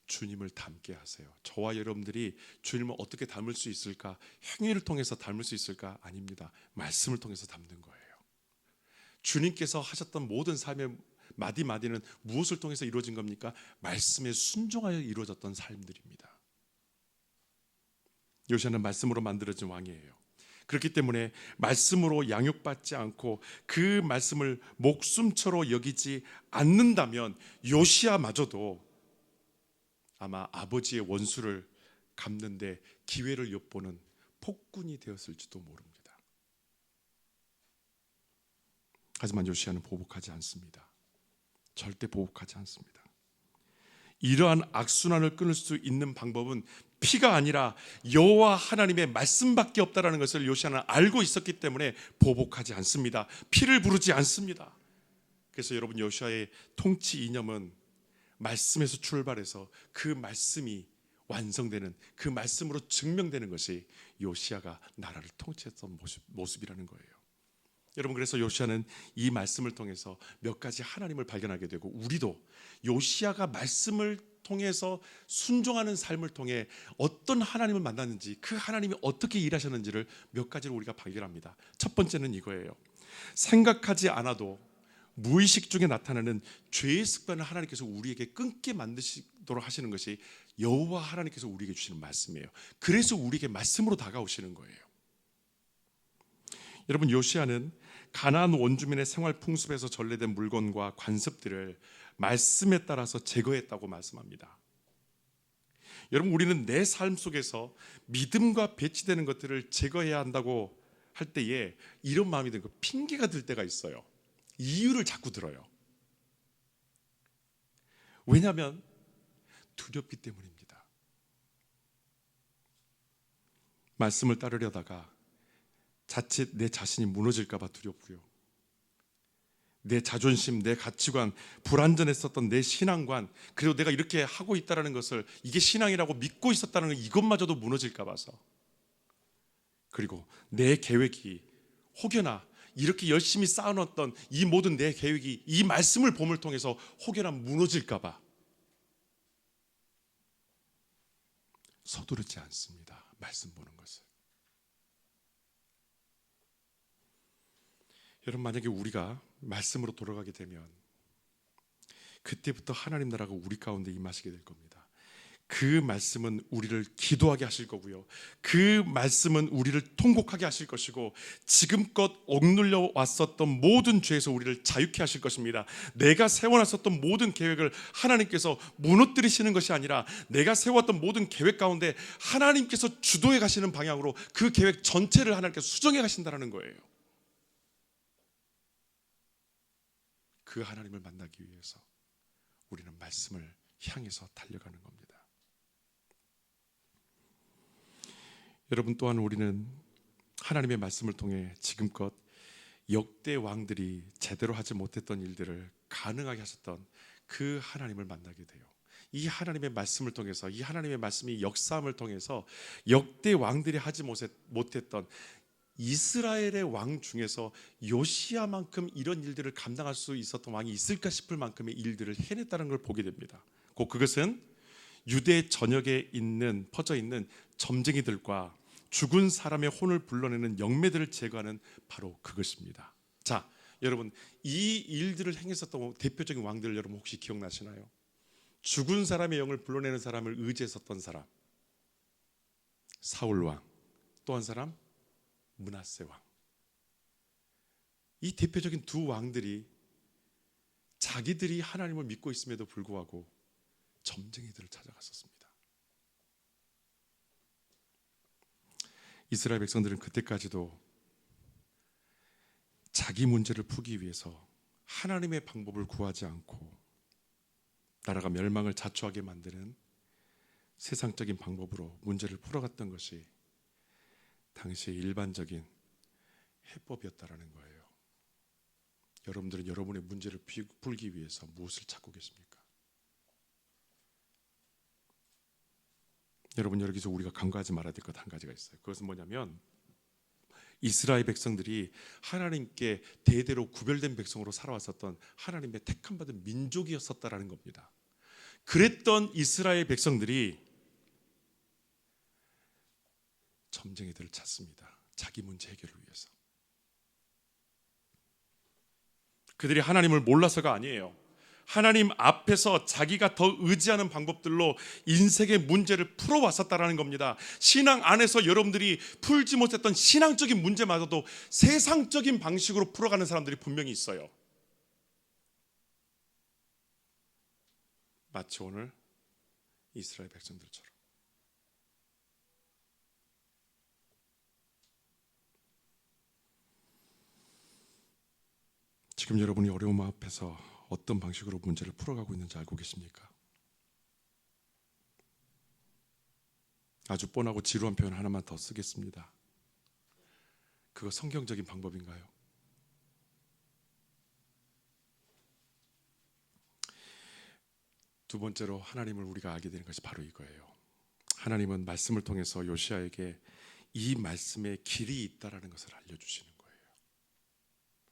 [SPEAKER 2] 주님을 닮게 하세요. 저와 여러분들이 주님을 어떻게 닮을 수 있을까? 행위를 통해서 닮을 수 있을까? 아닙니다. 말씀을 통해서 닮는 거예요. 주님께서 하셨던 모든 삶의 마디마디는 무엇을 통해서 이루어진 겁니까? 말씀에 순종하여 이루어졌던 삶들입니다. 요시야는 말씀으로 만들어진 왕이에요. 그렇기 때문에 말씀으로 양육받지 않고 그 말씀을 목숨처럼 여기지 않는다면 요시야마저도 아마 아버지의 원수를 갚는데 기회를 엿보는 폭군이 되었을지도 모릅니다. 하지만 요시야는 보복하지 않습니다. 절대 보복하지 않습니다. 이러한 악순환을 끊을 수 있는 방법은 피가 아니라 여호와 하나님의 말씀밖에 없다라는 것을 요시야는 알고 있었기 때문에 보복하지 않습니다. 피를 부르지 않습니다. 그래서 여러분, 요시야의 통치 이념은 말씀에서 출발해서 그 말씀이 완성되는, 그 말씀으로 증명되는 것이 요시야가 나라를 통치했던 모습이라는 거예요. 여러분, 그래서 요시야는 이 말씀을 통해서 몇 가지 하나님을 발견하게 되고, 우리도 요시야가 말씀을 통해서 순종하는 삶을 통해 어떤 하나님을 만났는지, 그 하나님이 어떻게 일하셨는지를 몇 가지를 우리가 발견합니다. 첫 번째는 이거예요. 생각하지 않아도 무의식 중에 나타나는 죄의 습관을 하나님께서 우리에게 끊게 만드시도록 하시는 것이 여호와 하나님께서 우리에게 주시는 말씀이에요. 그래서 우리에게 말씀으로 다가오시는 거예요. 여러분, 요시야는 가나안 원주민의 생활 풍습에서 전래된 물건과 관습들을 말씀에 따라서 제거했다고 말씀합니다. 여러분, 우리는 내 삶 속에서 믿음과 배치되는 것들을 제거해야 한다고 할 때에 이런 마음이 들고 핑계가 들 때가 있어요. 이유를 자꾸 들어요. 왜냐하면 두렵기 때문입니다. 말씀을 따르려다가 자칫 내 자신이 무너질까 봐 두렵고요. 내 자존심, 내 가치관, 불완전했었던 내 신앙관, 그리고 내가 이렇게 하고 있다는 것을 이게 신앙이라고 믿고 있었다는 것, 이것마저도 무너질까 봐서, 그리고 내 계획이 혹여나 이렇게 열심히 쌓아놨던 이 모든 내 계획이 이 말씀을 봄을 통해서 혹여나 무너질까 봐 서두르지 않습니다. 말씀 보는 것을. 여러분, 만약에 우리가 말씀으로 돌아가게 되면 그때부터 하나님 나라가 우리 가운데 임하시게 될 겁니다. 그 말씀은 우리를 기도하게 하실 거고요. 그 말씀은 우리를 통곡하게 하실 것이고, 지금껏 억눌려 왔었던 모든 죄에서 우리를 자유케 하실 것입니다. 내가 세워놨었던 모든 계획을 하나님께서 무너뜨리시는 것이 아니라 내가 세웠던 모든 계획 가운데 하나님께서 주도해 가시는 방향으로 그 계획 전체를 하나님께서 수정해 가신다는 거예요. 그 하나님을 만나기 위해서 우리는 말씀을 향해서 달려가는 겁니다. 여러분, 또한 우리는 하나님의 말씀을 통해 지금껏 역대 왕들이 제대로 하지 못했던 일들을 가능하게 하셨던 그 하나님을 만나게 돼요. 이 하나님의 말씀을 통해서, 이 하나님의 말씀이 역사함을 통해서 역대 왕들이 하지 못했던 이스라엘의 왕 중에서 요시야만큼 이런 일들을 감당할 수 있었던 왕이 있을까 싶을 만큼의 일들을 해냈다는 걸 보게 됩니다. 곧 그것은 유대 전역에 있는 퍼져 있는 점쟁이들과 죽은 사람의 혼을 불러내는 영매들을 제거하는 바로 그것입니다. 자, 여러분, 이 일들을 행했었던 대표적인 왕들 여러분 혹시 기억나시나요? 죽은 사람의 영을 불러내는 사람을 의지했었던 사람, 사울 왕. 또 한 사람, 므낫세 왕. 이 대표적인 두 왕들이 자기들이 하나님을 믿고 있음에도 불구하고 점쟁이들을 찾아갔었습니다. 이스라엘 백성들은 그때까지도 자기 문제를 풀기 위해서 하나님의 방법을 구하지 않고 나라가 멸망을 자초하게 만드는 세상적인 방법으로 문제를 풀어갔던 것이 당시의 일반적인 해법이었다라는 거예요. 여러분들은 여러분의 문제를 풀기 위해서 무엇을 찾고 계십니까? 여러분, 여기서 우리가 간과하지 말아야 될 것 한 가지가 있어요. 그것은 뭐냐면 이스라엘 백성들이 하나님께 대대로 구별된 백성으로 살아왔었던 하나님의 택함 받은 민족이었었다라는 겁니다. 그랬던 이스라엘 백성들이 점쟁이들을 찾습니다. 자기 문제 해결을 위해서. 그들이 하나님을 몰라서가 아니에요. 하나님 앞에서 자기가 더 의지하는 방법들로 인생의 문제를 풀어왔었다라는 겁니다. 신앙 안에서 여러분들이 풀지 못했던 신앙적인 문제마저도 세상적인 방식으로 풀어가는 사람들이 분명히 있어요. 마치 오늘 이스라엘 백성들처럼. 지금 여러분이 어려움 앞에서 어떤 방식으로 문제를 풀어가고 있는지 알고 계십니까? 아주 뻔하고 지루한 표현 하나만 더 쓰겠습니다. 그거 성경적인 방법인가요? 두 번째로 하나님을 우리가 알게 되는 것이 바로 이거예요. 하나님은 말씀을 통해서 요시야에게 이 말씀에 길이 있다라는 것을 알려주시는 거예요.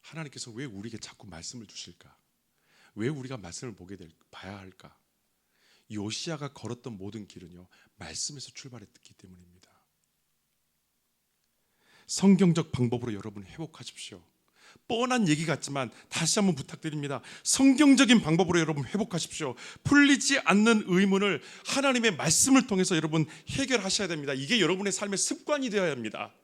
[SPEAKER 2] 하나님께서 왜 우리에게 자꾸 말씀을 주실까? 왜 우리가 말씀을 봐야 할까? 요시야가 걸었던 모든 길은요, 말씀에서 출발했기 때문입니다. 성경적 방법으로 여러분 회복하십시오. 뻔한 얘기 같지만 다시 한번 부탁드립니다. 성경적인 방법으로 여러분 회복하십시오. 풀리지 않는 의문을 하나님의 말씀을 통해서 여러분 해결하셔야 됩니다. 이게 여러분의 삶의 습관이 되어야 합니다.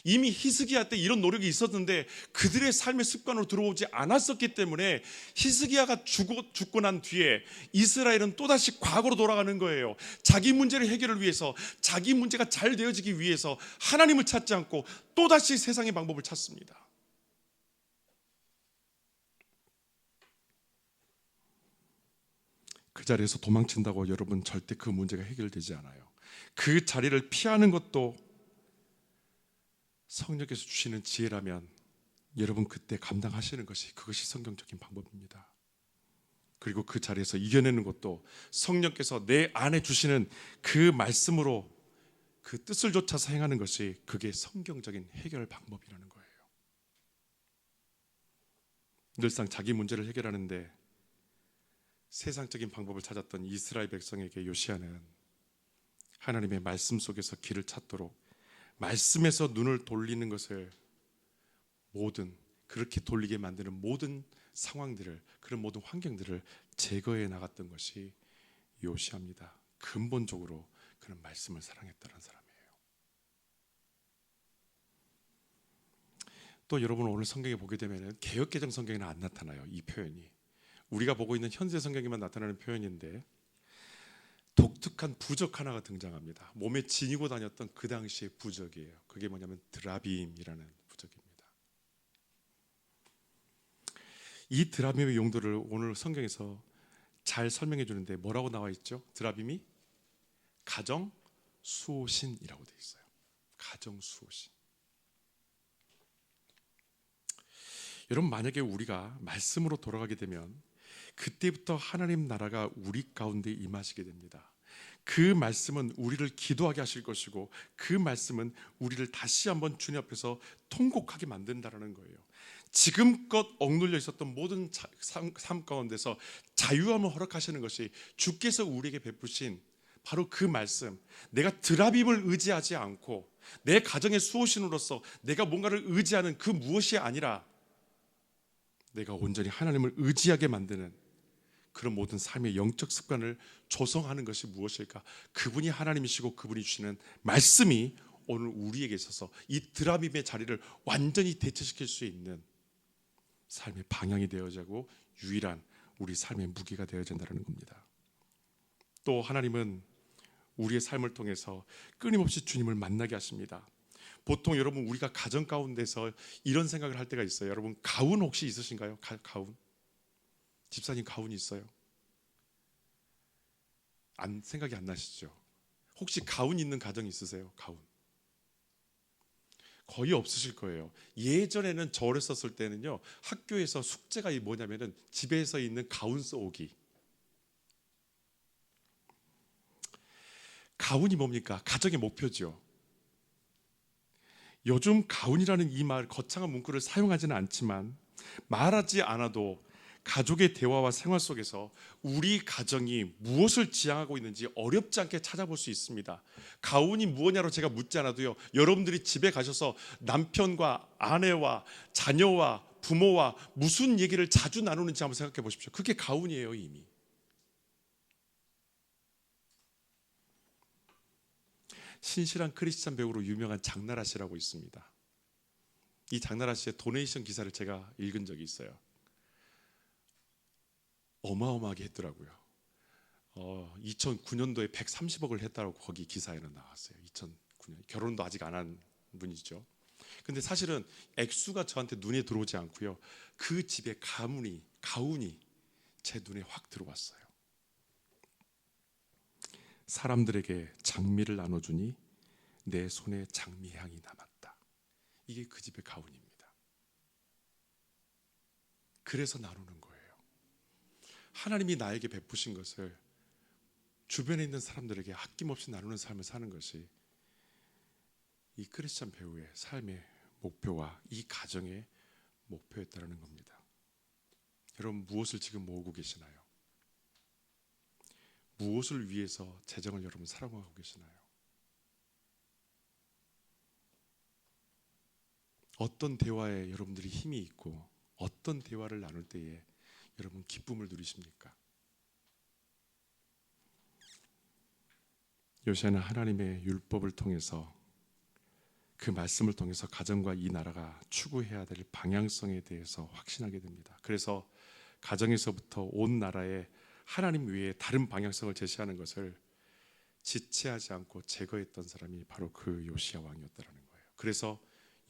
[SPEAKER 2] 이미 히스기야 때 이런 노력이 있었는데 그들의 삶의 습관으로 들어오지 않았었기 때문에 히스기야가 죽고 난 뒤에 이스라엘은 또다시 과거로 돌아가는 거예요. 자기 문제를 해결을 위해서, 자기 문제가 잘 되어지기 위해서 하나님을 찾지 않고 또다시 세상의 방법을 찾습니다. 그 자리에서 도망친다고 여러분 절대 그 문제가 해결되지 않아요. 그 자리를 피하는 것도 성령께서 주시는 지혜라면 여러분 그때 감당하시는 것이 그것이 성경적인 방법입니다. 그리고 그 자리에서 이겨내는 것도 성령께서 내 안에 주시는 그 말씀으로 그 뜻을 좇아서 행하는 것이 그게 성경적인 해결 방법이라는 거예요. 늘상 자기 문제를 해결하는데 세상적인 방법을 찾았던 이스라엘 백성에게 요시야는 하나님의 말씀 속에서 길을 찾도록 말씀에서 눈을 돌리는 것을 그렇게 돌리게 만드는 모든 상황들을, 그런 모든 환경들을 제거해 나갔던 것이 요시야입니다. 근본적으로 그는 말씀을 사랑했다는 사람이에요. 또 여러분 오늘 성경에 보게 되면 개역개정 성경에는 안 나타나요. 이 표현이 우리가 보고 있는 현재 성경에만 나타나는 표현인데 독특한 부적 하나가 등장합니다. 몸에 지니고 다녔던 그 당시의 부적이에요. 그게 뭐냐면 드라빔이라는 부적입니다. 이 드라빔의 용도를 오늘 성경에서 잘 설명해 주는데 뭐라고 나와 있죠? 드라빔이 가정수호신이라고 되어 있어요. 가정수호신. 여러분, 만약에 우리가 말씀으로 돌아가게 되면 그때부터 하나님 나라가 우리 가운데 임하시게 됩니다. 그 말씀은 우리를 기도하게 하실 것이고, 그 말씀은 우리를 다시 한번 주님 앞에서 통곡하게 만든다라는 거예요. 지금껏 억눌려 있었던 모든 삶 가운데서 자유함을 허락하시는 것이 주께서 우리에게 베푸신 바로 그 말씀, 내가 드라빔을 의지하지 않고 내 가정의 수호신으로서 내가 뭔가를 의지하는 그 무엇이 아니라 내가 온전히 하나님을 의지하게 만드는 그런 모든 삶의 영적 습관을 조성하는 것이 무엇일까? 그분이 하나님이시고 그분이 주시는 말씀이 오늘 우리에게 있어서 이 드라빔의 자리를 완전히 대체시킬 수 있는 삶의 방향이 되어지고 유일한 우리 삶의 무기가 되어야 된다는 겁니다. 또 하나님은 우리의 삶을 통해서 끊임없이 주님을 만나게 하십니다. 보통 여러분, 우리가 가정 가운데서 이런 생각을 할 때가 있어요. 여러분, 가훈 혹시 있으신가요? 가훈? 집사님 가훈이 있어요? 생각이 안 나시죠? 혹시 가훈 있는 가정 있으세요? 가훈 거의 없으실 거예요. 예전에는 저 어렸었을 때는요, 학교에서 숙제가 뭐냐면은 집에서 있는 가훈 써오기. 가훈이 뭡니까? 가정의 목표죠. 요즘 가훈이라는 이 말, 거창한 문구를 사용하지는 않지만 말하지 않아도 가족의 대화와 생활 속에서 우리 가정이 무엇을 지향하고 있는지 어렵지 않게 찾아볼 수 있습니다. 가훈이 무엇냐로 제가 묻지 않아도요, 여러분들이 집에 가셔서 남편과 아내와 자녀와 부모와 무슨 얘기를 자주 나누는지 한번 생각해 보십시오. 그게 가훈이에요. 이미 신실한 크리스찬 배우로 유명한 장나라 씨라고 있습니다. 이 장나라 씨의 도네이션 기사를 제가 읽은 적이 있어요. 어마어마하게 했더라고요. 2009년도에 130억을 했다고 거기 기사에는 나왔어요. 2009년. 결혼도 아직 안 한 분이죠. 근데 사실은 액수가 저한테 눈에 들어오지 않고요, 그 집의 가훈이 제 눈에 확 들어왔어요. 사람들에게 장미를 나눠주니 내 손에 장미향이 남았다. 이게 그 집의 가훈입니다. 그래서 나누는 거예요. 하나님이 나에게 베푸신 것을 주변에 있는 사람들에게 아낌없이 나누는 삶을 사는 것이 이 크리스찬 배우의 삶의 목표와 이 가정의 목표였다는 겁니다. 여러분, 무엇을 지금 모으고 계시나요? 무엇을 위해서 재정을 여러분 사랑하고 계시나요? 어떤 대화에 여러분들이 힘이 있고 어떤 대화를 나눌 때에 여러분 기쁨을 누리십니까? 요시야는 하나님의 율법을 통해서, 그 말씀을 통해서 가정과 이 나라가 추구해야 될 방향성에 대해서 확신하게 됩니다. 그래서 가정에서부터 온 나라에 하나님 외에 다른 방향성을 제시하는 것을 지체하지 않고 제거했던 사람이 바로 그 요시야 왕이었다는 거예요. 그래서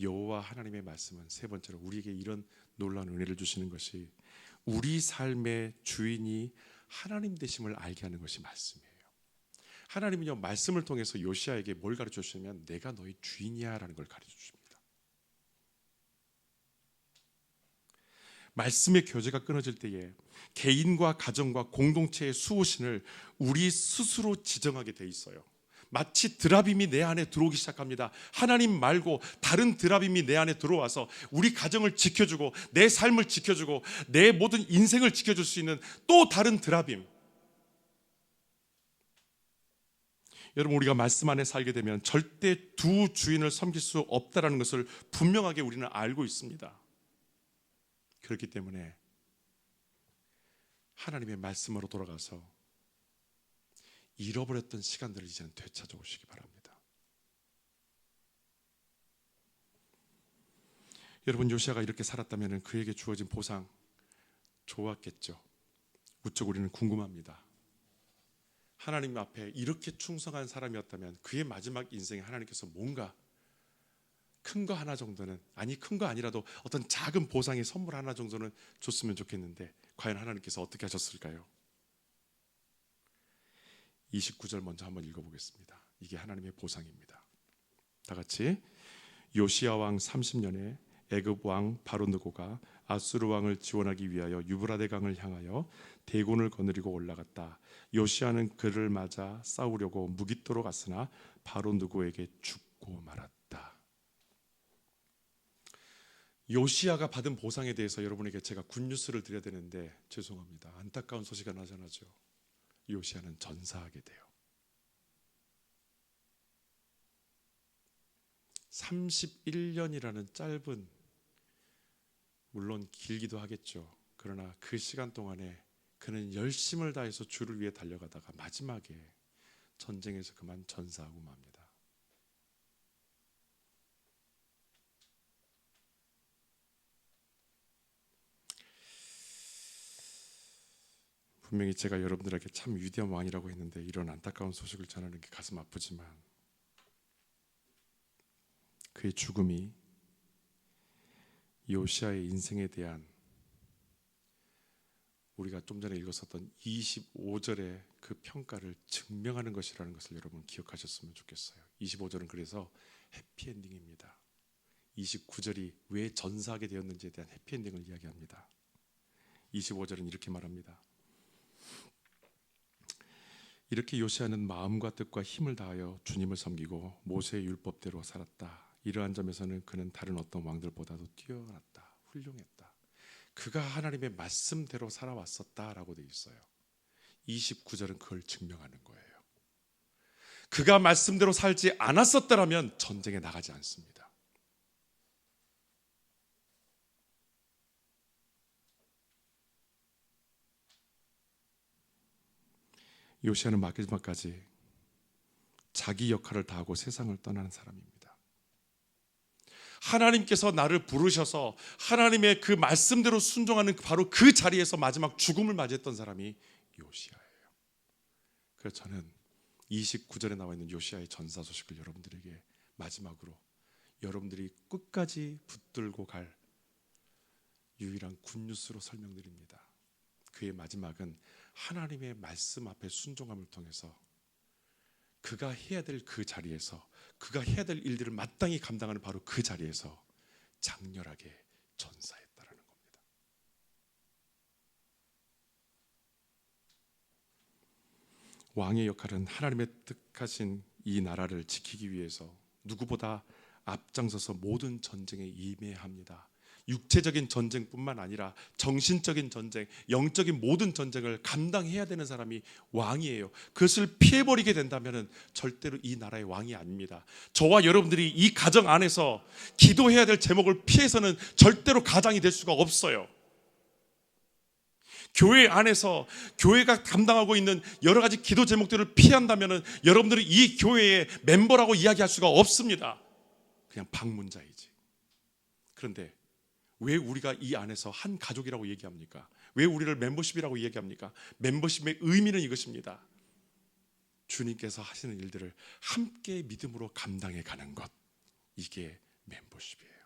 [SPEAKER 2] 여호와 하나님의 말씀은 세 번째로 우리에게 이런 놀라운 은혜를 주시는 것이, 우리 삶의 주인이 하나님 되심을 알게 하는 것이 말씀이에요. 하나님은요, 말씀을 통해서 요시야에게 뭘 가르쳐 주시냐면, 내가 너희 주인이야 라는 걸 가르쳐 주십니다. 말씀의 교제가 끊어질 때에 개인과 가정과 공동체의 수호신을 우리 스스로 지정하게 돼 있어요. 마치 드라빔이 내 안에 들어오기 시작합니다. 하나님 말고 다른 드라빔이 내 안에 들어와서 우리 가정을 지켜주고 내 삶을 지켜주고 내 모든 인생을 지켜줄 수 있는 또 다른 드라빔. 여러분, 우리가 말씀 안에 살게 되면 절대 두 주인을 섬길 수 없다는 것을 분명하게 우리는 알고 있습니다. 그렇기 때문에 하나님의 말씀으로 돌아가서 잃어버렸던 시간들을 이제는 되찾아오시기 바랍니다. 여러분, 요시야가 이렇게 살았다면 그에게 주어진 보상 좋았겠죠. 우측 우리는 궁금합니다. 하나님 앞에 이렇게 충성한 사람이었다면 그의 마지막 인생에 하나님께서 뭔가 큰 거 하나 정도는, 아니 큰 거 아니라도 어떤 작은 보상의 선물 하나 정도는 줬으면 좋겠는데 과연 하나님께서 어떻게 하셨을까요? 29절 먼저 한번 읽어보겠습니다. 이게 하나님의 보상입니다. 다 같이. 요시야 왕 30년에 애굽 왕 바로느고가 아수르 왕을 지원하기 위하여 유브라데 강을 향하여 대군을 거느리고 올라갔다. 요시야는 그를 맞아 싸우려고 무깃도로 갔으나 바로느고에게 죽고 말았다. 요시야가 받은 보상에 대해서 여러분에게 제가 굿뉴스를 드려야 되는데 죄송합니다. 안타까운 소식 하나 전하죠. 요시야는 전사하게 돼요. 31년이라는 짧은, 물론 길기도 하겠죠. 그러나 그 시간 동안에 그는 열심을 다해서 주를 위해 달려가다가 마지막에 전쟁에서 그만 전사하고 맙니다. 분명히 제가 여러분들에게 참 위대한 왕이라고 했는데 이런 안타까운 소식을 전하는 게 가슴 아프지만 그의 죽음이 요시야의 인생에 대한, 우리가 좀 전에 읽었었던 25절의 그 평가를 증명하는 것이라는 것을 여러분 기억하셨으면 좋겠어요. 25절은 그래서 해피엔딩입니다. 29절이 왜 전사하게 되었는지에 대한 해피엔딩을 이야기합니다. 25절은 이렇게 말합니다. 이렇게 요시야는 마음과 뜻과 힘을 다하여 주님을 섬기고 모세의 율법대로 살았다. 이러한 점에서는 그는 다른 어떤 왕들보다도 뛰어났다. 훌륭했다. 그가 하나님의 말씀대로 살아왔었다라고 되어 있어요. 29절은 그걸 증명하는 거예요. 그가 말씀대로 살지 않았었더라면 전쟁에 나가지 않습니다. 요시야는 마지막까지 자기 역할을 다하고 세상을 떠나는 사람입니다. 하나님께서 나를 부르셔서 하나님의 그 말씀대로 순종하는 바로 그 자리에서 마지막 죽음을 맞이했던 사람이 요시야예요. 그래서 저는 29절에 나와 있는 요시야의 전사 소식을 여러분들에게 마지막으로 여러분들이 끝까지 붙들고 갈 유일한 굿뉴스로 설명드립니다. 그의 마지막은 하나님의 말씀 앞에 순종함을 통해서 그가 해야 될 그 자리에서, 그가 해야 될 일들을 마땅히 감당하는 바로 그 자리에서 장렬하게 전사했다라는 겁니다. 왕의 역할은 하나님의 뜻하신 이 나라를 지키기 위해서 누구보다 앞장서서 모든 전쟁에 임해야 합니다. 육체적인 전쟁뿐만 아니라 정신적인 전쟁, 영적인 모든 전쟁을 감당해야 되는 사람이 왕이에요. 그것을 피해버리게 된다면 절대로 이 나라의 왕이 아닙니다. 저와 여러분들이 이 가정 안에서 기도해야 될 제목을 피해서는 절대로 가장이 될 수가 없어요. 교회 안에서 교회가 감당하고 있는 여러 가지 기도 제목들을 피한다면 여러분들이 이 교회의 멤버라고 이야기할 수가 없습니다. 그냥 방문자이지. 그런데 왜 우리가 이 안에서 한 가족이라고 얘기합니까? 왜 우리를 멤버십이라고 얘기합니까? 멤버십의 의미는 이것입니다. 주님께서 하시는 일들을 함께 믿음으로 감당해 가는 것, 이게 멤버십이에요.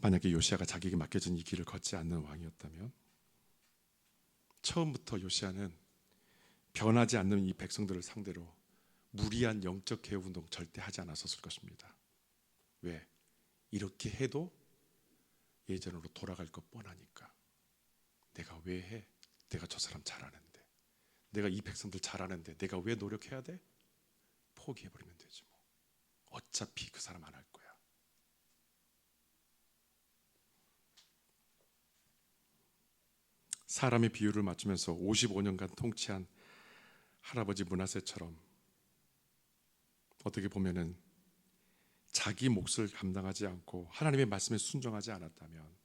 [SPEAKER 2] 만약에 요시야가 자기에게 맡겨진 이 길을 걷지 않는 왕이었다면 처음부터 요시야는 변하지 않는 이 백성들을 상대로 무리한 영적 개혁 운동 절대 하지 않았었을 것입니다. 왜? 이렇게 해도 예전으로 돌아갈 것 뻔하니까. 내가 왜 해? 내가 저 사람 잘하는데, 내가 이 백성들 잘하는데 내가 왜 노력해야 돼? 포기해버리면 되지 뭐. 어차피 그 사람 안 할 거야. 사람의 비유를 맞추면서 55년간 통치한 할아버지 므낫세처럼 어떻게 보면은 자기 몫을 감당하지 않고 하나님의 말씀에 순종하지 않았다면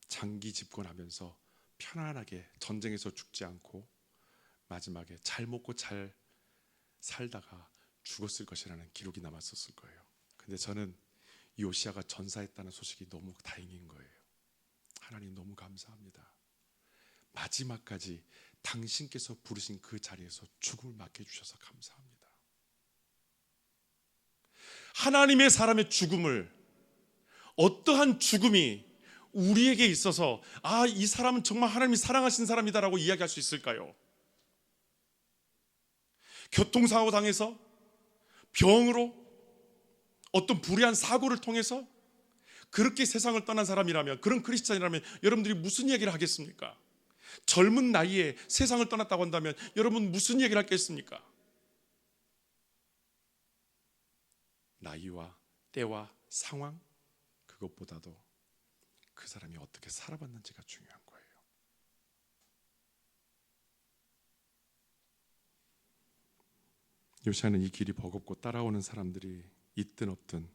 [SPEAKER 2] 장기 집권하면서 편안하게 전쟁에서 죽지 않고 마지막에 잘 먹고 잘 살다가 죽었을 것이라는 기록이 남았었을 거예요. 근데 저는 요시야가 전사했다는 소식이 너무 다행인 거예요. 하나님 너무 감사합니다. 마지막까지 당신께서 부르신 그 자리에서 죽음을 맡겨주셔서 감사합니다. 하나님의 사람의 죽음을, 어떠한 죽음이 우리에게 있어서 이 사람은 정말 하나님이 사랑하신 사람이다라고 이야기할 수 있을까요? 교통사고 당해서, 병으로, 어떤 불의한 사고를 통해서 그렇게 세상을 떠난 사람이라면, 그런 크리스찬이라면 여러분들이 무슨 얘기를 하겠습니까? 젊은 나이에 세상을 떠났다고 한다면 여러분 무슨 얘기를 하겠습니까? 나이와 때와 상황, 그것보다도 그 사람이 어떻게 살아봤는지가 중요한 거예요. 요시야는 이 길이 버겁고 따라오는 사람들이 있든 없든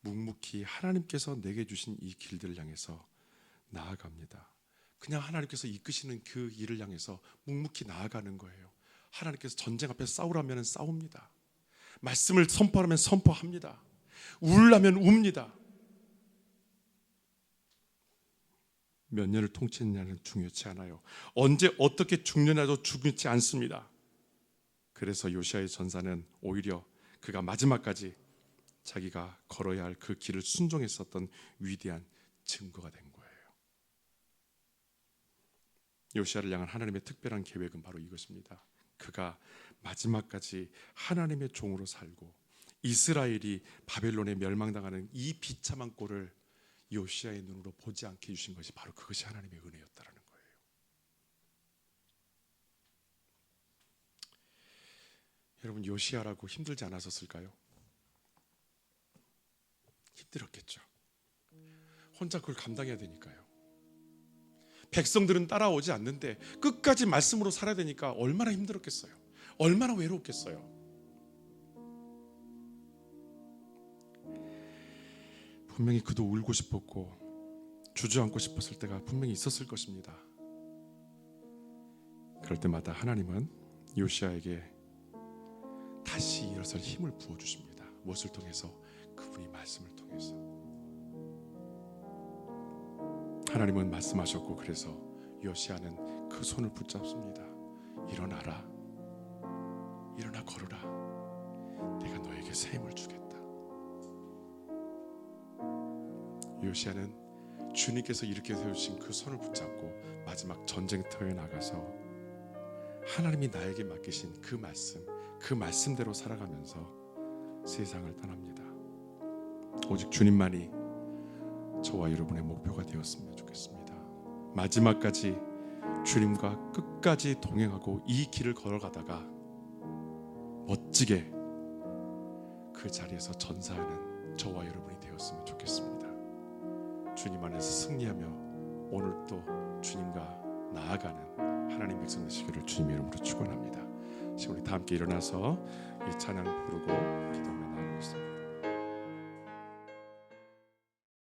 [SPEAKER 2] 묵묵히 하나님께서 내게 주신 이 길들을 향해서 나아갑니다. 그냥 하나님께서 이끄시는 그 일을 향해서 묵묵히 나아가는 거예요. 하나님께서 전쟁 앞에서 싸우라면 싸웁니다. 말씀을 선포하면 선포합니다. 울라면 웁니다. 몇 년을 통치했냐는 중요치 않아요. 언제 어떻게 죽느냐도 중요치 않습니다. 그래서 요시야의 전사는 오히려 그가 마지막까지 자기가 걸어야 할 그 길을 순종했었던 위대한 증거가 된 거예요. 요시야를 향한 하나님의 특별한 계획은 바로 이것입니다. 그가 마지막까지 하나님의 종으로 살고 이스라엘이 바벨론에 멸망당하는 이 비참한 꼴을 요시야의 눈으로 보지 않게 해주신 것이 바로 그것이 하나님의 은혜였다라는 거예요. 여러분, 요시야라고 힘들지 않았었을까요? 힘들었겠죠. 혼자 그걸 감당해야 되니까요. 백성들은 따라오지 않는데 끝까지 말씀으로 살아야 되니까 얼마나 힘들었겠어요. 얼마나 외로웠겠어요. 분명히 그도 울고 싶었고 주저앉고 싶었을 때가 분명히 있었을 것입니다. 그럴 때마다 하나님은 요시야에게 다시 일어설 힘을 부어주십니다. 무엇을 통해서? 그분이 말씀을 통해서. 하나님은 말씀하셨고, 그래서 요시야는 그 손을 붙잡습니다. 일어나라, 일어나 걸으라, 내가 너에게 새 힘을 주겠다. 요시야는 주님께서 이렇게 세우신 그 손을 붙잡고 마지막 전쟁터에 나가서 하나님이 나에게 맡기신 그 말씀대로 살아가면서 세상을 떠납니다. 오직 주님만이 저와 여러분의 목표가 되었으면 좋겠습니다. 마지막까지 주님과 끝까지 동행하고 이 길을 걸어가다가 멋지게 그 자리에서 전사하는 저와 여러분이 되었으면 좋겠습니다. 주님 안에서 승리하며 오늘도 주님과 나아가는 하나님 백성 되시기를 주님의 이름으로 축원합니다. 지금 우리 다 함께 일어나서 이 찬양 부르고 기도하며